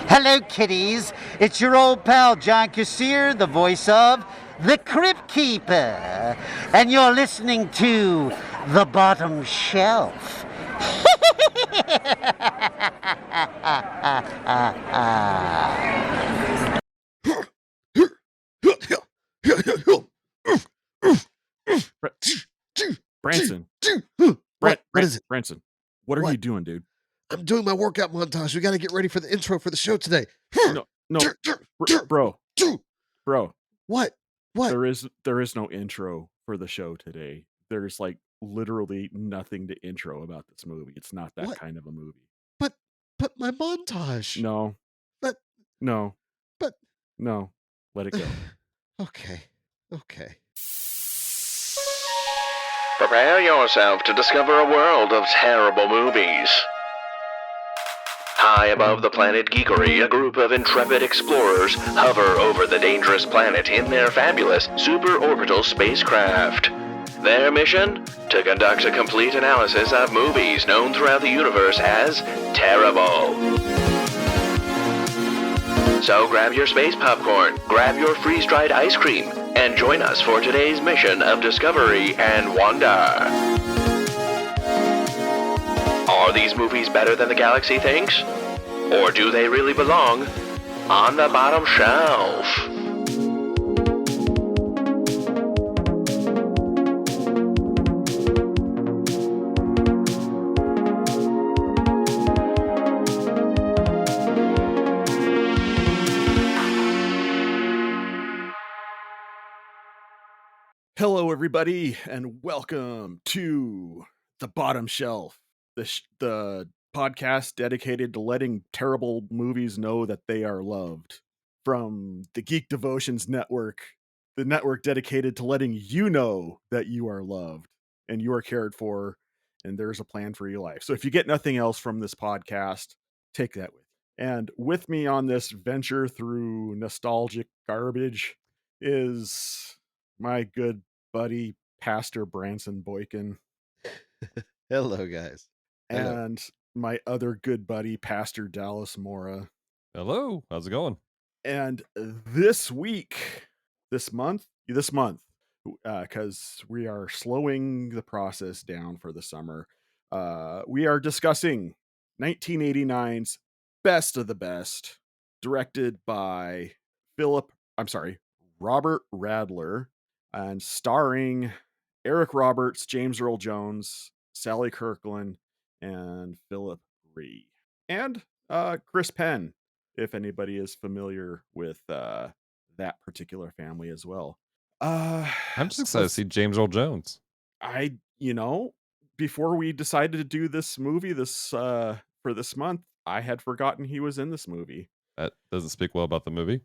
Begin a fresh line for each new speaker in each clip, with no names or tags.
Hello, kiddies. It's your old pal, John Kassir, the voice of the Crypt Keeper. And you're listening to The Bottom Shelf.
Branson.
What is it?
Branson, what are you doing, dude?
I'm doing my workout montage. We got to get ready for the intro for the show today.
No, bro.
What?
There is no intro for the show today. There's like literally nothing to intro about this movie. It's not that kind of a movie.
But my montage.
No.
But
no.
But
no. Let it go.
Okay.
Prepare yourself to discover a world of terrible movies. High above the planet Geekery, a group of intrepid explorers hover over the dangerous planet in their fabulous super-orbital spacecraft. Their mission? To conduct a complete analysis of movies known throughout the universe as terrible. So grab your space popcorn, grab your freeze-dried ice cream, and join us for today's mission of discovery and wonder. Are these movies better than the galaxy thinks? Or do they really belong on the bottom shelf?
Hello, everybody, and welcome to The Bottom Shelf, the podcast dedicated to letting terrible movies know that they are loved. From the Geek Devotions Network, the network dedicated to letting you know that you are loved and you are cared for, and there's a plan for your life. So if you get nothing else from this podcast, take that with you. And with me on this venture through nostalgic garbage is my good buddy, Pastor Branson Boykin.
Hello, guys.
And my other good buddy, Pastor Dallas Mora.
Hello. How's it going?
And this month, because we are slowing the process down for the summer, we are discussing 1989's Best of the Best, directed by Robert Radler, and starring Eric Roberts, James Earl Jones, Sally Kirkland, and Phillip Rhee. And Chris Penn, if anybody is familiar with that particular family as well.
I'm just excited to see James Earl Jones.
Before we decided to do this movie for this month, I had forgotten he was in this movie.
That doesn't speak well about the movie.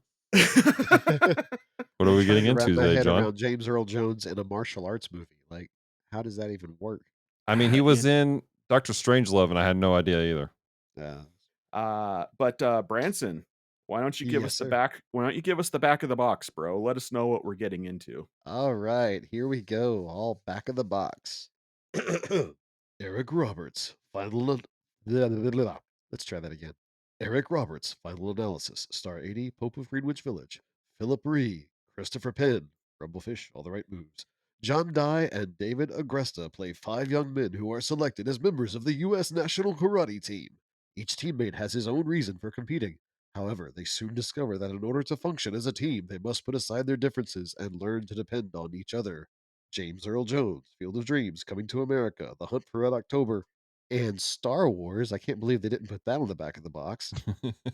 What are we getting into today, John?
Around James Earl Jones in a martial arts movie. Like, how does that even work?
I mean, he was in Dr. Strangelove, and I had no idea either.
But Branson, why don't you give us the back? Why don't you give us the back of the box, bro? Let us know what we're getting into.
All right, here we go. All back of the box. Eric Roberts, final. Let's try that again. Eric Roberts, final analysis. Star 80, Pope of Greenwich Village. Phillip Rhee, Christopher Penn, Rumblefish, All the Right Moves. John Dye and David Agresta play 5 young men who are selected as members of the U.S. National Karate Team. Each teammate has his own reason for competing. However, they soon discover that in order to function as a team, they must put aside their differences and learn to depend on each other. James Earl Jones, Field of Dreams, Coming to America, The Hunt for Red October, and Star Wars. I can't believe they didn't put that on the back of the box.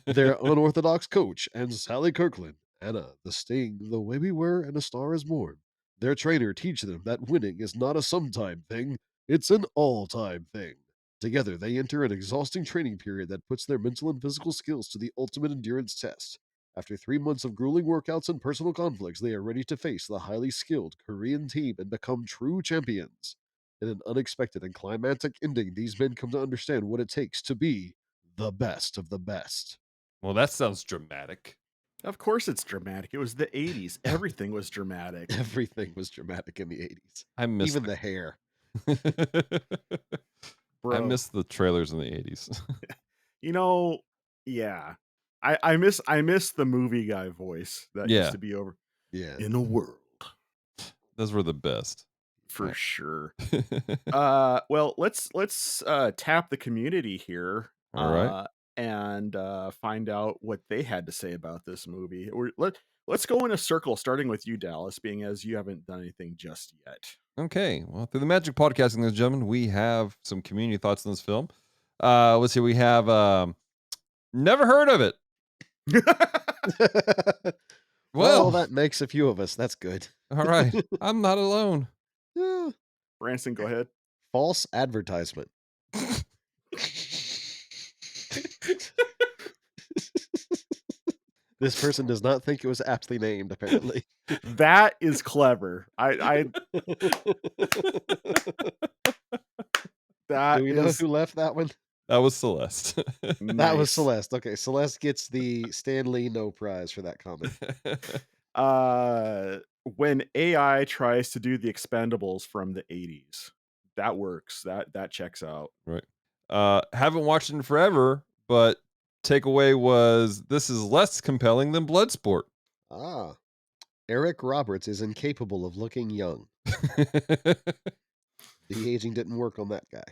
Their unorthodox coach, and Sally Kirkland, Anna, The Sting, The Way We Were, and A Star Is Born. Their trainer teach them that winning is not a sometime thing, it's an all-time thing. Together, they enter an exhausting training period that puts their mental and physical skills to the ultimate endurance test. After 3 months of grueling workouts and personal conflicts, they are ready to face the highly skilled Korean team and become true champions. In an unexpected and climactic ending, these men come to understand what it takes to be the best of the best.
Well, that sounds dramatic.
Of course it's dramatic. It was the 80s. Everything was dramatic.
Everything was dramatic in the 80s.
I miss
even the hair.
I miss the trailers in the 80s.
Yeah. I miss the movie guy voice that used
Yeah.
to be over
Yeah.
in a world.
Those were the best.
For
Right.
sure. Well, let's tap the community here.
All right.
And find out what they had to say about this movie. Let's go in a circle, starting with you, Dallas, being as you haven't done anything just yet.
Okay. Well, through the magic of podcasting, ladies and gentlemen, we have some community thoughts on this film. Let's see. We have never heard of it.
Well,
Well,
that makes a few of us. That's good.
all right. I'm not alone.
Yeah.
Branson, go ahead.
False advertisement. This person does not think it was aptly named, apparently.
That is clever. I that
Do we know
is
who left that one?
That was Celeste.
That was
nice.
Celeste. Okay, Celeste gets the Stan Lee no prize for that comment.
When AI tries to do the Expendables from the 80s, that works. That checks out.
Right. Haven't watched it in forever, but takeaway was this is less compelling than Bloodsport.
Ah. Eric Roberts is incapable of looking young. The aging didn't work on that guy.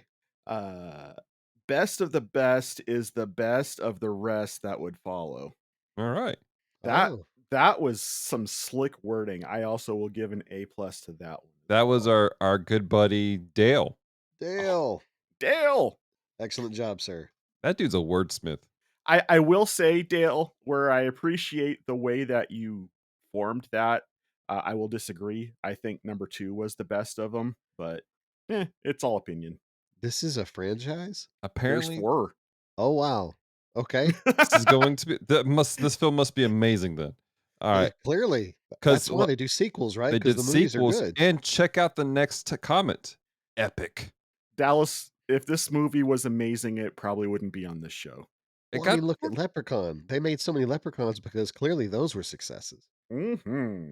Best of the best is the best of the rest that would follow.
All right.
That was some slick wording. I also will give an A+ to that one.
That was our good buddy Dale.
Dale.
Dale.
Excellent job, sir.
That dude's a wordsmith.
I will say, Dale, where I appreciate the way that you formed that, I will disagree. I think number 2 was the best of them, but it's all opinion.
This is a franchise?
Apparently,
There's 4.
Oh, wow. Okay.
this is going to be this film must be amazing then. All right.
Clearly.
'Cause
That's why they do sequels, right?
They
Because
did
the movies
sequels,
are good.
and check out the next comment. Epic.
Dallas, if this movie was amazing, it probably wouldn't be on this show.
Well, I mean, look at Leprechaun. They made so many Leprechauns because clearly those were successes.
Mm-hmm.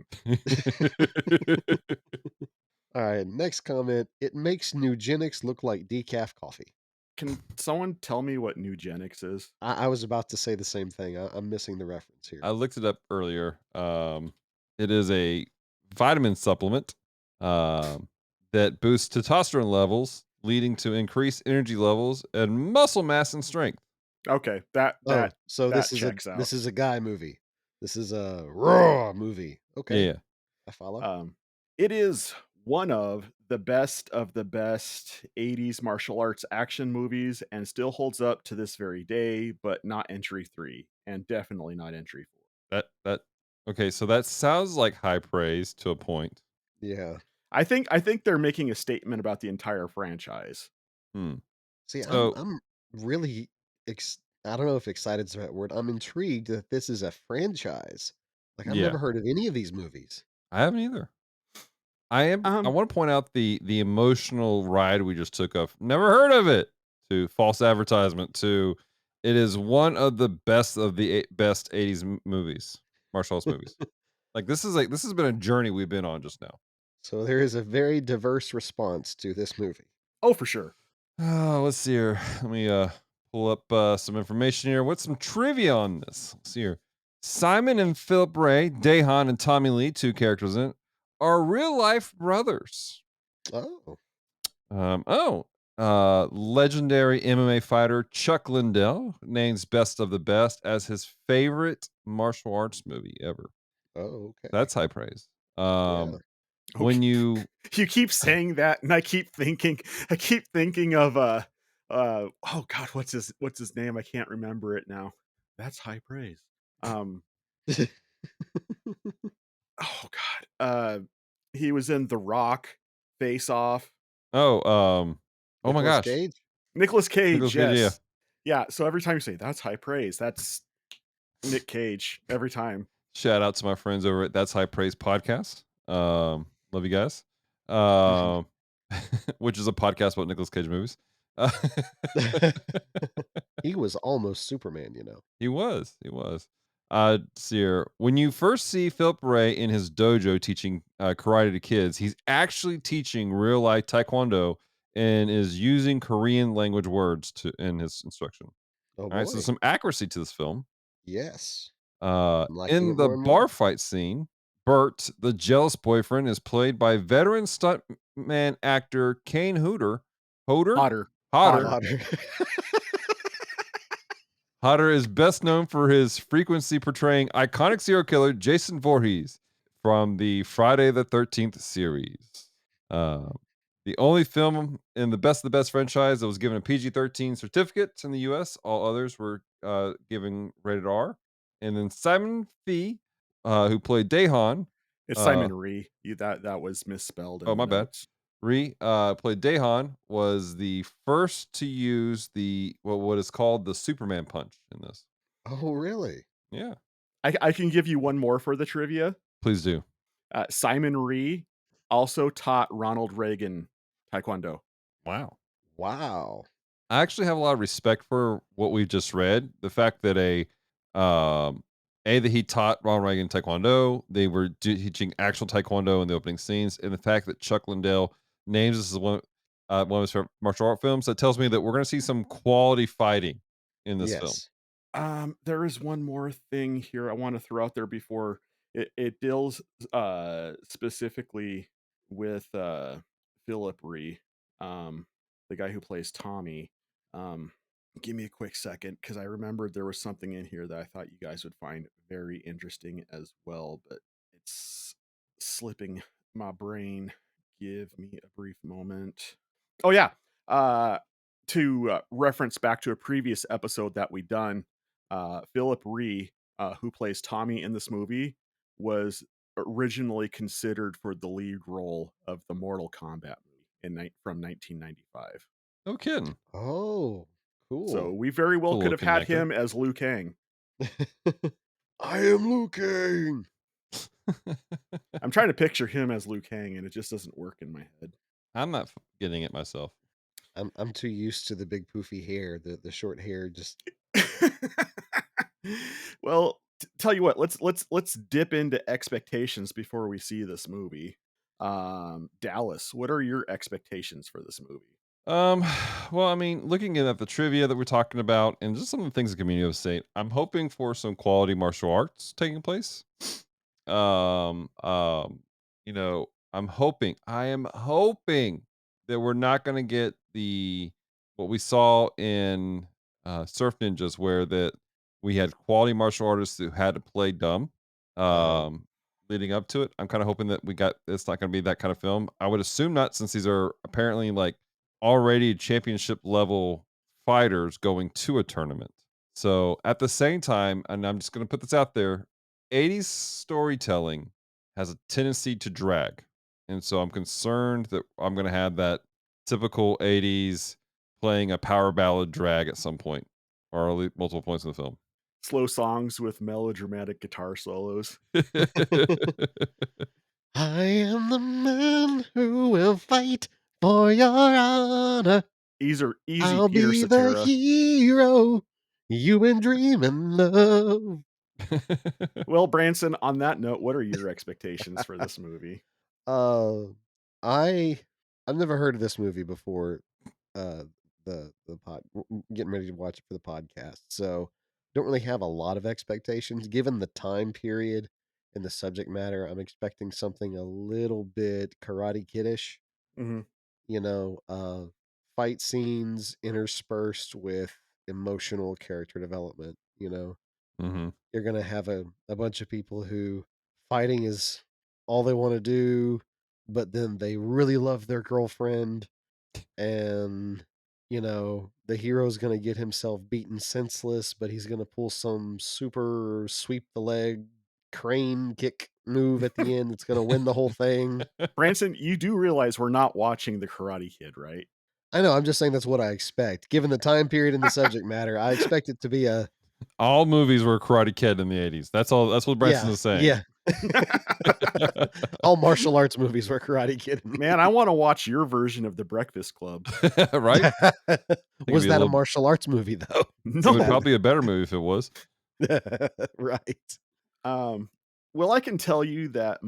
All right, next comment. It makes Nugenics look like decaf coffee.
Can someone tell me what Nugenics is?
I was about to say the same thing. I'm missing the reference here.
I looked it up earlier. It is a vitamin supplement that boosts testosterone levels, leading to increased energy levels and muscle mass and strength.
Okay,
so
this is
a guy movie. This is a raw movie. Okay,
Yeah.
I follow.
It is one of the best 80s martial arts action movies and still holds up to this very day, but not entry 3 and definitely not entry 4.
Okay, so that sounds like high praise to a point.
Yeah.
I think they're making a statement about the entire franchise.
See,
So,
I'm really I don't know if excited is the right word. I'm intrigued that this is a franchise. Like I've never heard of any of these movies.
I haven't either. I want to point out the emotional ride we just took of never heard of it to false advertisement to it is one of the best best 80s movies, martial arts movies. This has been a journey we've been on just now.
So there is a very diverse response to this movie.
Oh, for sure.
Let's see here. Let me pull up some information here. What's some trivia on this? Let's see here. Simon and Phillip Rhee, Dahan and Tommy Lee, 2 characters in it, are real life brothers. Legendary MMA fighter Chuck Liddell names Best of the Best as his favorite martial arts movie ever.
Oh, okay.
That's high praise.
Yeah.
When you
keep saying that, and I keep thinking of oh God, what's his name? I can't remember it now. That's high praise. Oh God. He was in The Rock, Face Off.
Oh my gosh.
Nicolas Cage, yes.
Yeah.
So every time you say that's high praise, that's Nick Cage every time.
Shout out to my friends over at That's High Praise Podcast. Love you guys. Which is a podcast about Nicolas Cage movies.
He was almost Superman, you know.
He was. See here. When you first see Phillip Rhee in his dojo teaching karate to kids, he's actually teaching real life taekwondo and is using Korean language words in his instruction.
Oh
All right, so
boy.
some accuracy to this film.
Yes. I'm liking
In
it
the
more and more.
bar fight scene, Bert, the jealous boyfriend, is played by veteran stuntman actor Kane Hodder.
Otter.
Hodder.
Otter.
Hodder is best known for his frequency portraying iconic serial killer Jason Voorhees from the Friday the 13th series. Uh, the only film in the Best of the Best franchise that was given a PG-13 certificate in the U.S. All others were given rated R. And then Simon Fee, who played Dahan.
It's Simon Rhee. That was misspelled in
Oh,
the
my bad.
notes.
Rhee played Dahan, was the first to use what is called the Superman punch in this.
Oh, really?
Yeah,
I can give you one more for the trivia.
please do.
Simon Rhee also taught Ronald Reagan Taekwondo.
Wow.
Wow.
I actually have a lot of respect for what we've just read. The fact that that he taught Ronald Reagan Taekwondo, they were teaching actual Taekwondo in the opening scenes, and the fact that Chuck Lindell names this as one of his favorite martial art films, that tells me that we're going to see some quality fighting in this film.
Yes.
There is one more thing here I want to throw out there before it deals specifically with Phillip Rhee, the guy who plays Tommy. Give me a quick second because I remembered there was something in here that I thought you guys would find very interesting as well, but it's slipping my brain. Give me a brief moment. Oh yeah. To reference back to a previous episode that we done, Phillip Rhee, who plays Tommy in this movie, was originally considered for the lead role of the Mortal Kombat movie from 1995.
No kidding.
Oh, cool.
So we very well
Cool
could have had
looking actor.
him as Liu Kang.
I am Liu Kang.
I'm trying to picture him as Liu Kang, and it just doesn't work in my head.
I'm not getting it myself.
I'm too used to the big poofy hair, the short hair. Just
Well, tell you what, let's dip into expectations before we see this movie. Dallas, what are your expectations for this movie?
Well, I mean, looking at the trivia that we're talking about and just some of the things the community of state, I'm hoping for some quality martial arts taking place. Um, um, I am hoping that we're not going to get what we saw in Surf Ninjas, where that we had quality martial artists who had to play dumb. Um, Leading up to it, I'm kind of hoping that it's not going to be that kind of film. I would assume not, since these are apparently like already championship level fighters going to a tournament. So at the same time, and I'm just going to put this out there, 80s storytelling has a tendency to drag. And so I'm concerned that I'm going to have that typical 80s playing a power ballad drag at some point, or at least multiple points in the film.
Slow songs with melodramatic guitar solos.
I am the man who will fight for your honor.
Easy
I'll
Peter
be the
Cetera.
hero you've been dreaming of.
Well, Branson, on that note, what are your expectations for this movie?
I've never heard of this movie before. The getting ready to watch it for the podcast, so don't really have a lot of expectations given the time period and the subject matter. I'm expecting something a little bit Karate Kiddish.
Mhm.
You know, fight scenes interspersed with emotional character development.
Mm-hmm.
You're gonna have a bunch of people who fighting is all they want to do, but then they really love their girlfriend, and the hero's gonna get himself beaten senseless, but he's gonna pull some super sweep the leg crane kick move at the end that's gonna win the whole thing.
Branson, you do realize we're not watching The Karate Kid, right?
I know, I'm just saying that's what I expect. Given the time period and the subject matter, I expect it to be
All movies were Karate Kid in the 80s. That's all. That's what Branson is saying.
yeah. All martial arts movies were Karate Kid.
Man, I want to watch your version of The Breakfast Club.
Right?
Was that a martial arts movie though?
No,
It would probably be a better movie if it was.
Right.
Well, I can tell you that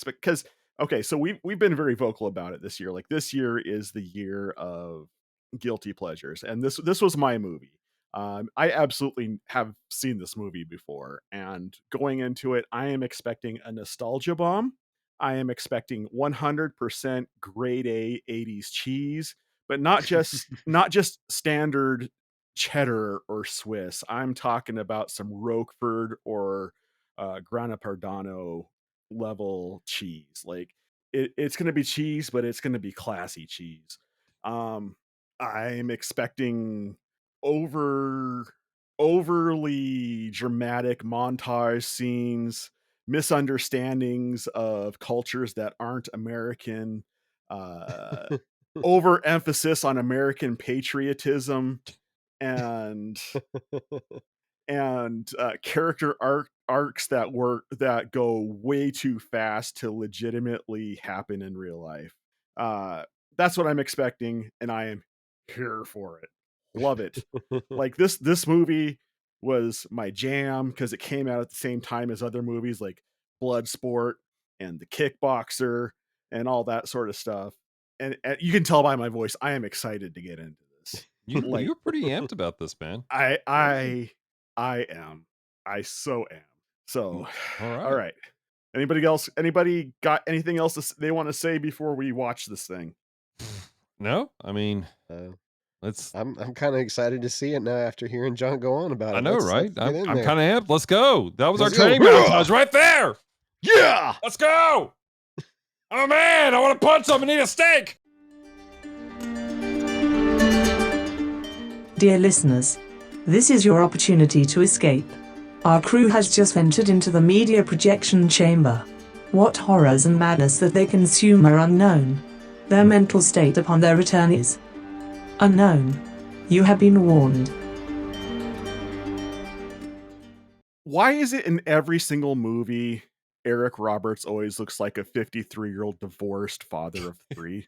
because okay, so we've been very vocal about it this year. Like, this year is the year of guilty pleasures, and this was my movie. I absolutely have seen this movie before, and going into it, I am expecting a nostalgia bomb. I am expecting 100% grade A 80s cheese, but not just standard cheddar or Swiss. I'm talking about some Roquefort or Grana Padano level cheese. Like it's going to be cheese, but it's going to be classy cheese. Um, I'm expecting over overly dramatic montage scenes, misunderstandings of cultures that aren't American, uh, overemphasis on American patriotism, and character arcs that go way too fast to legitimately happen in real life. Uh, that's what I'm expecting, and I am here for it. Love it. Like this movie was my jam because it came out at the same time as other movies like Bloodsport and The Kickboxer and all that sort of stuff. And you can tell by my voice, I am excited to get into this. Like
You're pretty amped about this, man.
I am. I so am. So,
All
all
right.
right. Anybody else? Anybody got anything else they want to say before we watch this thing?
No, I mean,
Uh,
let's.
I'm kind of excited to see it now after hearing John go on about
I
it.
know, right?
Let's get in
I'm
there.
kind of amped. Let's go. That was our
Let's go.
training montage right there.
Yeah.
Let's go. Oh man, I want to punch him and eat a steak.
Dear listeners, this is your opportunity to escape. Our crew has just entered into the media projection chamber. What horrors and madness that they consume are unknown. Their mental state upon their return is unknown. You have been warned.
Why is it in every single movie Eric Roberts always looks like a 53-year-old divorced father of 3?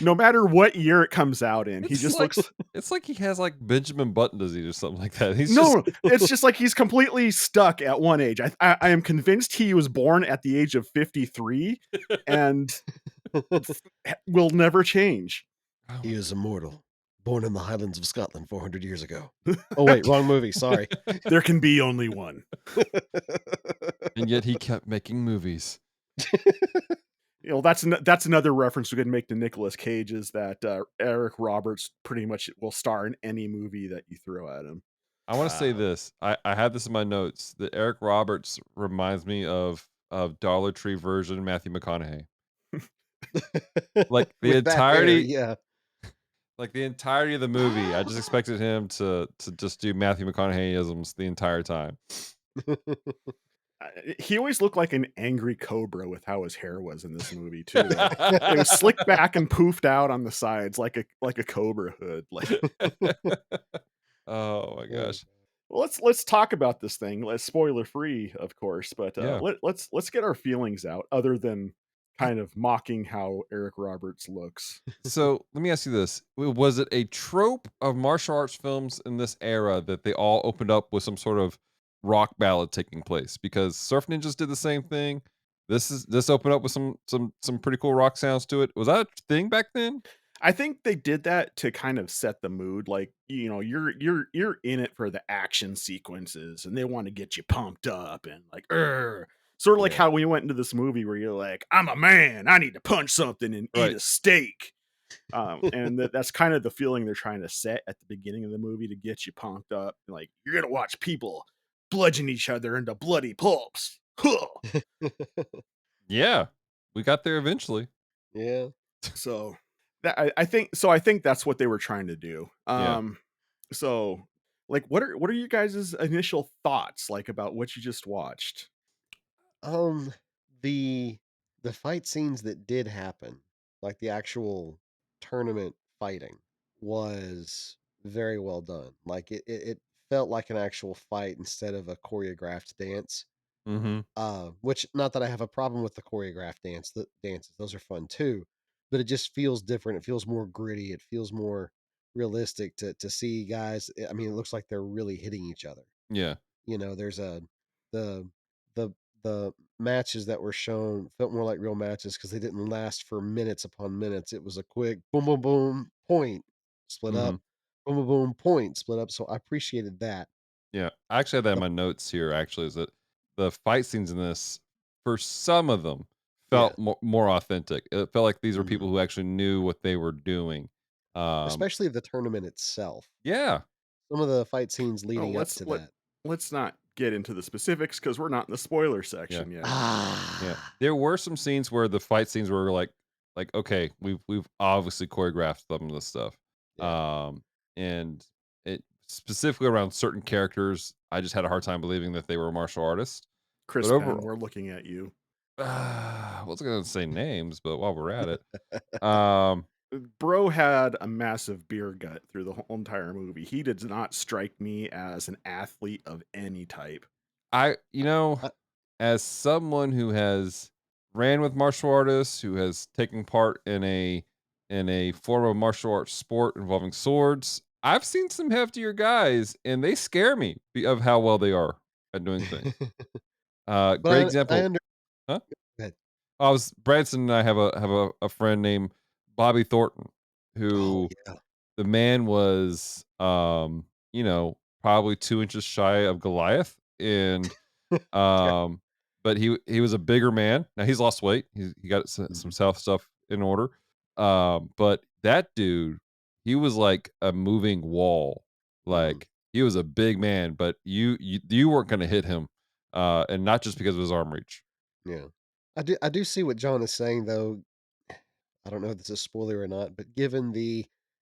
No matter what year it comes out in, he just looks.
It's like he has like Benjamin Button disease or something like that.
It's just like he's completely stuck at one age. I am convinced he was born at the age of 53 and will never change.
He is immortal, born in the Highlands of Scotland 400 years ago. Oh wait, wrong movie. Sorry.
There can be only one.
And yet he kept making movies.
You know, that's another reference we could make to Nicolas Cage is that Eric Roberts pretty much will star in any movie that you throw at him.
I want to say this. I had this in my notes that Eric Roberts reminds me of Dollar Tree version Matthew McConaughey. Like the
With that hair,
entirety,
yeah.
like the entirety of the movie. I just expected him to just do Matthew McConaughey-isms the entire time.
He always looked like an angry cobra with how his hair was in this movie too. It was slicked back and poofed out on the sides like a cobra hood. Like,
oh my gosh.
well, let's talk about this thing. Let's spoiler free, of course, but
Yeah.
let's get our feelings out. Other than kind of mocking how Eric Roberts looks.
So let me ask you this: was it a trope of martial arts films in this era that they all opened up with some sort of rock ballad taking place? Because Surf Ninjas did the same thing. This opened up with some pretty cool rock sounds to it. Was that a thing back then?
I think they did that to kind of set the mood. Like, you know, you're in it for the action sequences, and they want to get you pumped up and like, sort of like how we went into this movie where you're like, I'm a man, I need to punch something and eat a steak. And that's kind of the feeling they're trying to set at the beginning of the movie to get you pumped up. Like, you're gonna watch people bludgeon each other into bloody pulps.
Yeah, we got there eventually.
Yeah.
So that I think that's what they were trying to do. So like what are you guys' initial thoughts like about what you just watched?
The fight scenes that did happen, like the actual tournament fighting, was very well done. Like it felt like an actual fight instead of a choreographed dance.
Mm-hmm.
Which, not that I have a problem with the choreographed dances; those are fun too. But it just feels different. It feels more gritty. It feels more realistic to see guys. I mean, it looks like they're really hitting each other.
Yeah.
You know, there's the the the matches that were shown felt more like real matches because they didn't last for minutes upon minutes. It was a quick boom, boom, boom, point, split
Mm-hmm.
up. boom, boom, boom, point split up. So I appreciated that.
Yeah, I actually have that in my notes here. Actually, is that the fight scenes in this, for some of them,
Yeah.
felt more authentic. It felt like these were people
Mhm.
who actually knew what they were doing.
Especially the tournament itself.
Yeah,
Some of the fight scenes
Oh,
leading up to that.
let's not get into the specifics because we're not in the spoiler
yeah,
section yet.
yeah. There were some scenes where the fight scenes were like okay, we've obviously choreographed some of this stuff.
Yeah.
And it specifically around certain characters, I just had a hard time believing that they were martial artists.
Chris
But
Penn,
overall,
we're looking at you.
I wasn't gonna say names, but while we're at it,
Bro had a massive beer gut through the whole entire movie. He did not strike me as an athlete of any type.
I
I
as someone who has ran with martial artists, who has taken part in a form of martial arts sport involving swords, I've seen some heftier guys, and they scare me of how well they are at doing things. Great
I
example,
under
huh?
Go ahead.
I was Branson and I have a friend named Bobby Thornton,
Oh,
who
yeah.
the man was probably 2 inches shy of Goliath, and
Yeah.
but he was a bigger man. Now he's lost weight. He got some
Mhm.
self stuff in order. But that dude, he was like a moving wall.
Mhm.
Like he was a big man, but you weren't going to hit him, and not just because of his arm reach.
Yeah. I do see what John is saying, though. I don't know if this is a spoiler or not, but given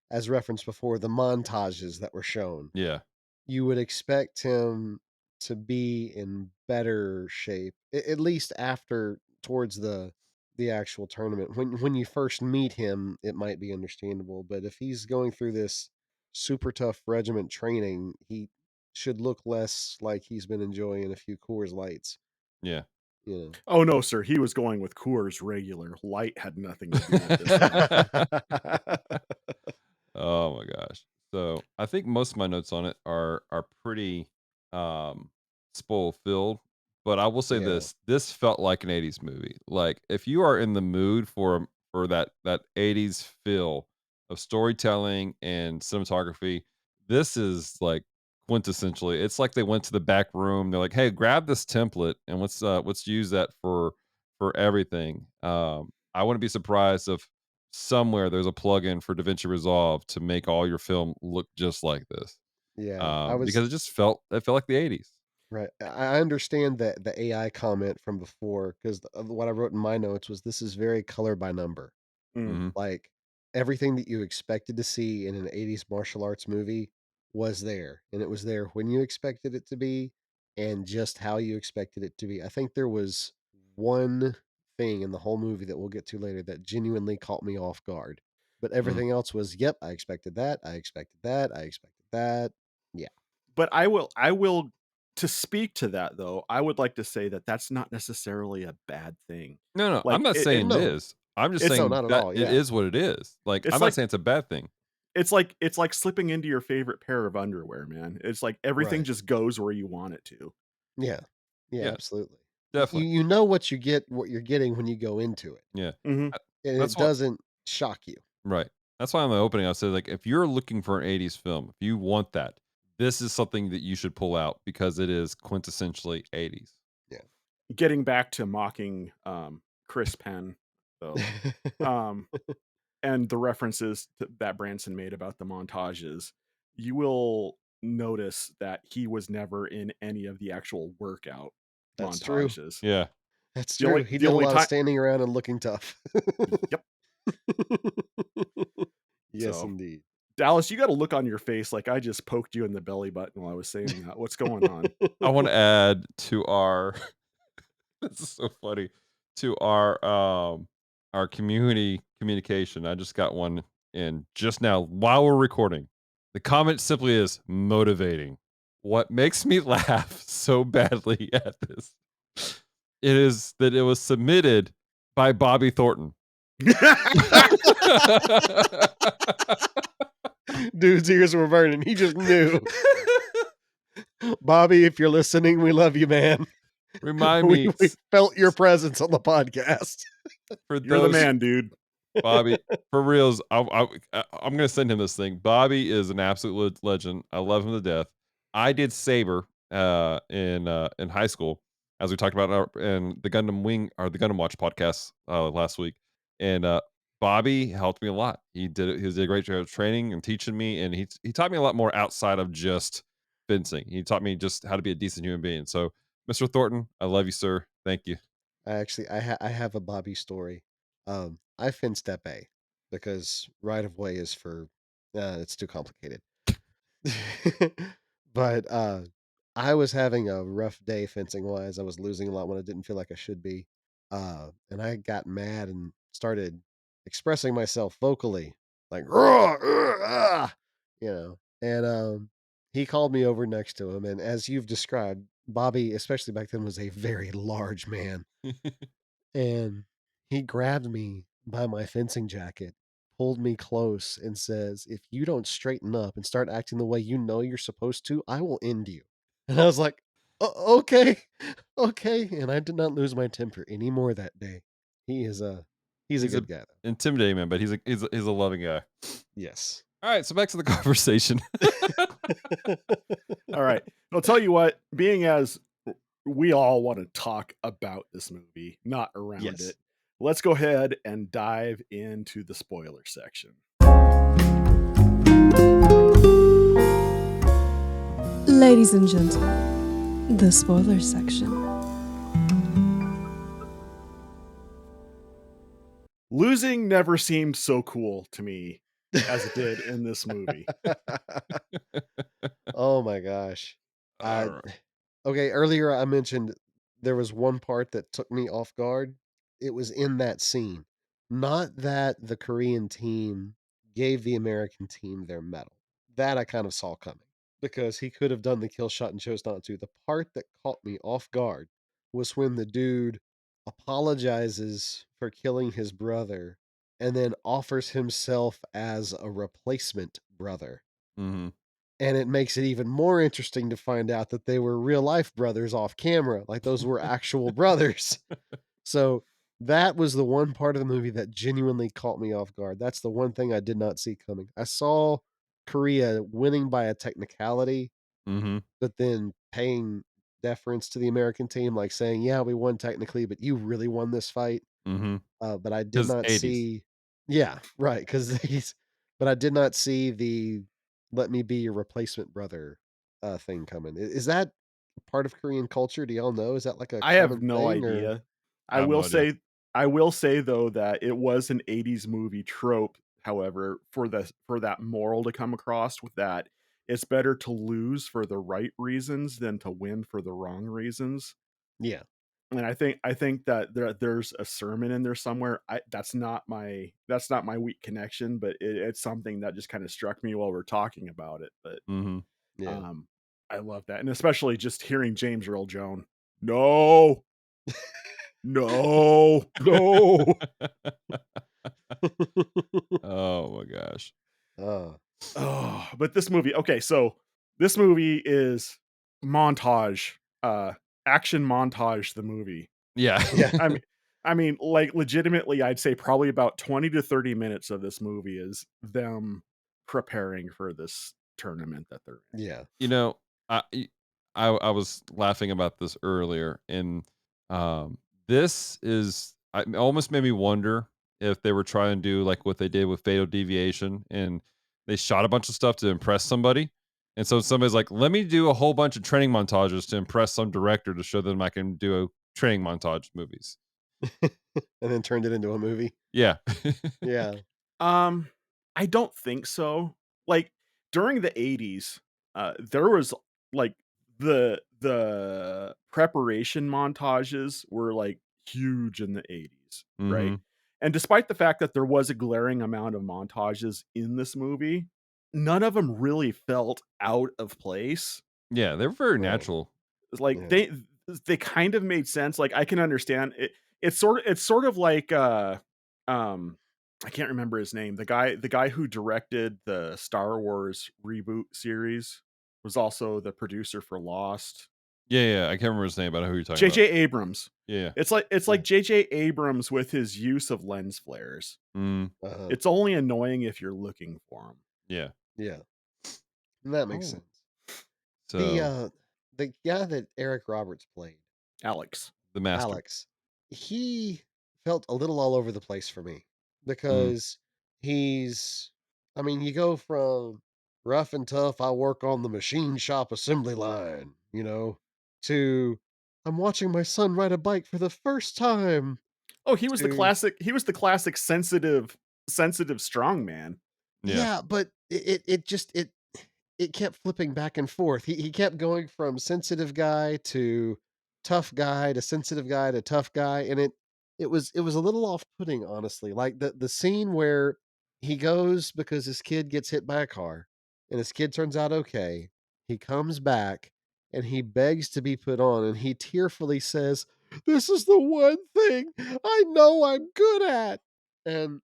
as referenced before, the montages that were shown,
Yeah.
you would expect him to be in better shape, at least after towards the actual tournament. When you first meet him, it might be understandable, but if he's going through this super tough regiment training, he should look less like he's been enjoying a few Coors Lights.
Yeah.
You
Oh no, sir. He was going with Coors regular. Light had nothing to do with this one.
know.
Oh my gosh. So I think most of my notes on it are pretty um spoil filled. But I will say
Yeah,
this felt like an 80s movie. Like if you are in the mood for that 80s feel of storytelling and cinematography, this is like quintessentially. It's like they went to the back room. They're like, "Hey, grab this template and let's use that for everything." I wouldn't be surprised if somewhere there's a plugin for DaVinci Resolve to make all your film look just like this.
yeah. I was
Because it felt like the 80s.
right. I understand that the AI comment from before because what I wrote in my notes was this is very color by number.
Mm.
Hmm.
Like everything that you expected to see in an 80s martial arts movie was there, and it was there when you expected it to be and just how you expected it to be. I think there was one thing in the whole movie that we'll get to later that genuinely caught me off guard. But
Hmm.
everything else was, yep, I expected that. I expected that. I expected that. Yeah.
But I will to speak to that though. I would like to say that that's not necessarily a bad thing.
No, no, I'm
Like
not saying it
No,
is. I'm just
it's
no,
saying
not at
that
all.
it
Yeah.
is what it is. Like
it's
I'm not
like
saying it's a bad thing.
it's like slipping into your favorite pair of underwear, man. It's like everything
Right.
just goes where you want it to.
Yeah. Yeah,
Yeah,
absolutely.
definitely.
You know what you're getting when you go into it,
Yeah.
Hmm.
Uh,
and it
That's what
doesn't shock you.
right. That's why in the opening I said like if you're looking for an 80s film, if you want that, this is something that you should pull out because it is quintessentially 80s.
Yeah.
Getting back to mocking Chris Penn though. Um and the references that Branson made about the montages, you will notice that he was never in any of the actual workout
That's true.
montages.
Yeah.
That's
The
true.
only
He
the
did a
only
lot of
time,
standing around and looking tough.
yep.
Yes,
So
indeed.
Dallas, you got to look on your face like I just poked you in the belly button while I was saying that. What's going on?
I want to add to our this is so funny to our community communication. I just got one in just now while we're recording. The comment simply is motivating. What makes me laugh so badly at this it is that it was submitted by Bobby Thornton.
Dude's ears were burning. He just knew. Bobby, if you're listening, we love you, man.
Remind
We
me
felt your presence on the podcast.
for
You're the
those
man, dude.
Bobby, for reals, I'm gonna send him this thing. Bobby is an absolute legend. I love him to death. I did Saber in high school, as we talked about in the Gundam Wing or the Gundam Watch podcast last week. And Bobby helped me a lot. He did a great job of training and teaching me, and he taught me a lot more outside of just fencing. He taught me just how to be a decent human being. So, Mr. Thornton, I love you, sir. Thank you.
I have a Bobby story. I fenced epee because right of way is for it's too complicated. But I was having a rough day fencing wise. I was losing a lot when I didn't feel like I should be. And I got mad and started expressing myself vocally, like "Roar, ah," you know. And he called me over next to him, and as you've described, Bobby, especially back then, was a very large man. And he grabbed me by my fencing jacket, pulled me close, and says, "If you don't straighten up and start acting the way you know you're supposed to, I will end you." And I was like, Okay, okay." And I did not lose my temper anymore that day. He is he's a
He's a
good guy, though.
intimidating man, but he's a loving guy.
Yes.
All right, so back to the conversation.
All right. I'll tell you what, being as we all want to talk about this movie, not around
Yes.
it, let's go ahead and dive into the spoiler section.
Ladies and gentlemen, the spoiler section.
Losing never seemed so cool to me as it did in this movie.
Oh my gosh.
All right.
Okay, earlier I mentioned there was one part that took me off guard. It was in that scene. Not that the Korean team gave the American team their medal. That I kind of saw coming because he could have done the kill shot and chose not to. The part that caught me off guard was when the dude apologizes for killing his brother and then offers himself as a replacement brother.
Mm-hmm.
And it makes it even more interesting to find out that they were real life brothers off camera. Like those were actual brothers. So that was the one part of the movie that genuinely caught me off guard. That's the one thing I did not see coming. I saw Korea winning by a technicality,
Mm-hmm.
but then paying deference to the American team, like saying, "Yeah, we won technically, but you really won this fight."
Mm-hmm.
But I did
Because
not
80s.
see. Yeah, right. Because he's. But I did not see the "let me be your replacement brother" thing coming. Is that part of Korean culture? Do y'all know? Is that like a
I have
common
no
thing or?
idea.
I have no idea.
I will say though that it was an 80s movie trope, however, for that moral to come across with that it's better to lose for the right reasons than to win for the wrong reasons.
Yeah.
And I think that there's a sermon in there somewhere. That's not my weak connection, but it's something that just kind of struck me while we're talking about it. But
Mm-hmm.
Yeah.
I love that, and especially just hearing James Earl Jones. No, no, no.
Oh my gosh.
Oh, but this movie. Okay, so this movie is montage, action montage. The movie.
Yeah.
Yeah.
I mean, like legitimately, I'd say probably about 20 to 30 minutes of this movie is them preparing for this tournament that they're in.
Yeah.
You know, I y- I was laughing about this earlier, and this is it almost made me wonder if they were trying to do like what they did with Fatal Deviation, and they shot a bunch of stuff to impress somebody. And so somebody's like, let me do a whole bunch of training montages to impress some director to show them I can do a training montage movies.
And then turned it into a movie.
Yeah.
Yeah.
I don't think so. Like during the 80s, there was like the preparation montages were like huge in the 80s, right?
Mhm.
And despite the fact that there was a glaring amount of montages in this movie, none of them really felt out of place.
Yeah, they're very
Right.
natural.
It's like
Yeah.
they kind of made sense. Like I can understand it. It's sort of like um I can't remember his name. The guy who directed the Star Wars reboot series was also the producer for Lost.
Yeah, I can't remember his name, but I know who you're talking about.
J.J. Abrams.
Yeah.
It's like J.J. Abrams with his use of lens flares.
Uh-huh.
It's only annoying if you're looking for them.
Yeah.
Yeah. That makes
Oh.
sense.
So
The guy that Eric Roberts played,
Alex.
the master.
Alex, he felt a little all over the place for me
Mm.
because you go from rough and tough, I work on the machine shop assembly line, to I'm watching my son ride a bike for the first time.
Oh, he was the
To
classic sensitive strong man.
Yeah.
Yeah, but it kept flipping back and forth. He kept going from sensitive guy to tough guy to sensitive guy to tough guy, and it was a little off-putting, honestly. Like the scene where he goes because his kid gets hit by a car, and his kid turns out okay. He comes back and he begs to be put on, and he tearfully says, "This is the one thing I know I'm good at." And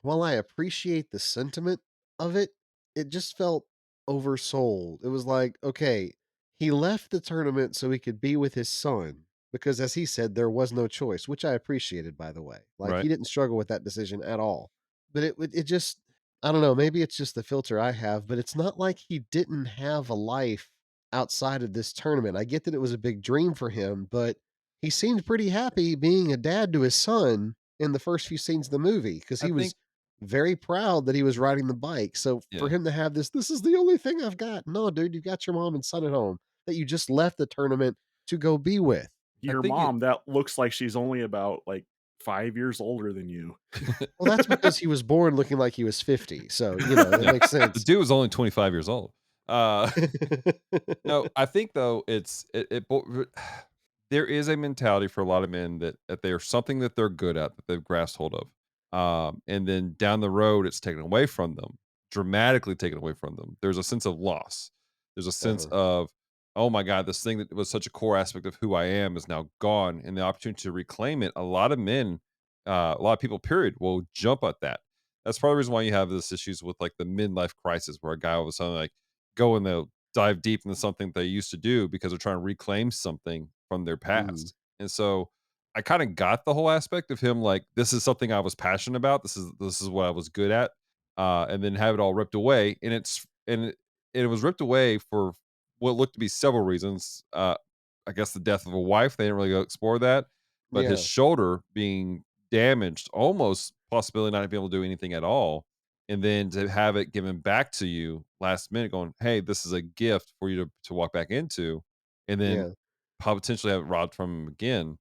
while I appreciate the sentiment of it, it just felt oversold. It was like, okay, he left the tournament so he could be with his son because, as he said, there was no choice, which I appreciated, by the way. Like,
Right.
he didn't struggle with that decision at all. But it just, I don't know, maybe it's just the filter I have, but it's not like he didn't have a life outside of this tournament. I get that it was a big dream for him, but he seemed pretty happy being a dad to his son in the first few scenes of the movie because
I
he
think
was very proud that he was riding the bike. So for
yeah.
him to have this is the only thing I've got. No, dude, you've got your mom and son at home that you just left the tournament to go be with.
I
Your
think it
mom that looks like she's only about like 5 years older than you.
Well, that's because he was born looking like he was 50. So, that
yeah.
makes
The
sense.
dude was only 25 years old. No, I think though there is a mentality for a lot of men that there's something that they're good at that they've grasped hold of. And then down the road it's taken away from them, dramatically taken away from them. There's a sense of loss. There's a sense
Uh-huh.
of, oh my God, this thing that was such a core aspect of who I am is now gone. And the opportunity to reclaim it, a lot of men, a lot of people, period, will jump at that. That's part of the reason why you have this issues with like the midlife crisis where a guy all of a sudden like go and they'll dive deep into something they used to do because they're trying to reclaim something from their
Mm,
past. And so I kind of got the whole aspect of him like this is something I was passionate about. This is what I was good at. And then have it all ripped away. And it was ripped away for what looked to be several reasons. I guess the death of a wife. They didn't really go explore that. But his
yeah.
shoulder being damaged, almost possibility not being able to do anything at all, and then to have it given back to you last minute going, hey, this is a gift for you to walk back into, and then
Yeah.
potentially have it robbed from him again.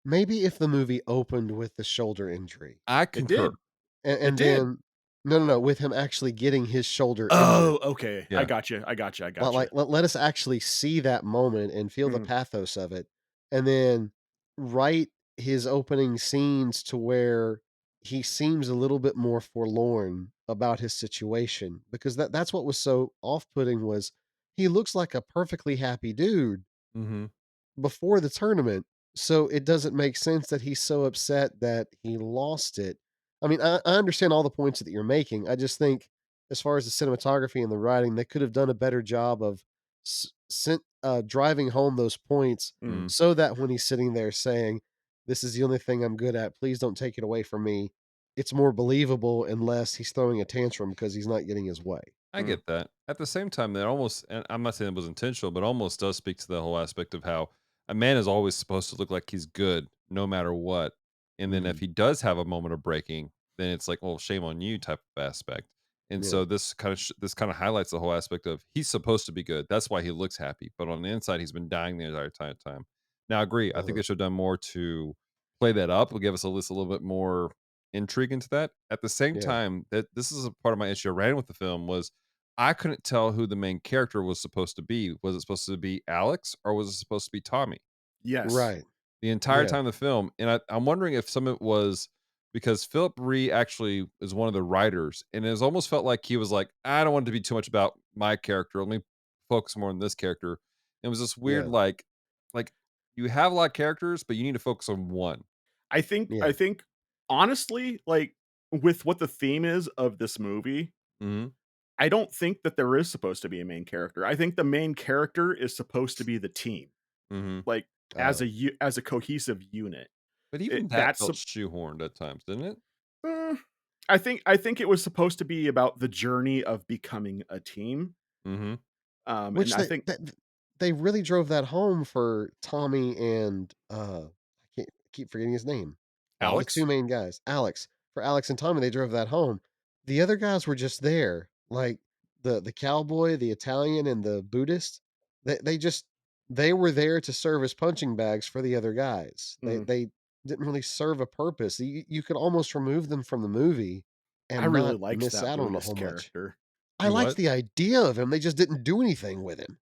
Maybe if the movie opened with the shoulder injury
I
It
concur.
did. It
and
did.
then no, with him actually getting his shoulder injured.
Oh, okay. I
Yeah.
got you. I got you. I
But
got you.
like let us actually see that moment and feel the
Mm.
pathos of it, and then write his opening scenes to where he seems a little bit more forlorn about his situation because that's what was so off-putting was he looks like a perfectly happy dude
Hmm.
before the tournament. So it doesn't make sense that he's so upset that he lost it. I understand all the points that you're making. I just think, as far as the cinematography and the writing, they could have done a better job of driving home those points
Mm.
so that when he's sitting there saying, "This is the only thing I'm good at, please don't take it away from me," it's more believable unless he's throwing a tantrum because he's not getting his way.
I
Mm.
get that. At the same time, that almost, and I'm not saying it was intentional, but almost does speak to the whole aspect of how a man is always supposed to look like he's good no matter what. And then if
Mhm.
he does have a moment of breaking, then it's like, well, shame on you type of aspect. And
Yeah.
so this kind of highlights the whole aspect of he's supposed to be good. That's why he looks happy, but on the inside, he's been dying the entire time. Now, I agree. I think
Uh-huh.
they should have done more to play that up. Will give us a little bit more intrigue into that. At the same
Yeah.
time, that this is a part of my issue I ran with the film was I couldn't tell who the main character was supposed to be. Was it supposed to be Alex or was it supposed to be Tommy?
Yes.
Right.
The entire
Yeah.
time of the film, and I'm wondering if some of it was because Philip Rhee actually is one of the writers, and it has almost felt like he was like, I don't want it to be too much about my character. Let me focus more on this character. It was this weird,
Yeah.
like you have a lot of characters, but you need to focus on one.
I
Yeah.
think honestly, like with what the theme is of this movie,
Hmm.
I don't think that there is supposed to be a main character. I think the main character is supposed to be the team. like as
Oh.
as a cohesive unit.
But even that
That's
felt shoehorned at times, didn't it?
I think it was supposed to be about the journey of becoming a team.
Mm-hmm.
And
Which
I think
they really drove that home for Tommy and I keep forgetting his name. The two
Alex.
main guys, Alex. For Alex and Tommy, they drove that home. The other guys were just there, like the cowboy, the Italian, and the Buddhist. They were there to serve as punching bags for the other guys.
Mm,
They didn't really serve a purpose. You could almost remove them from the movie
I
and
really
not
liked
miss
that
out on a
Buddhist
whole much.
character.
I
You
liked
what?
the idea of him. They just didn't do anything with him.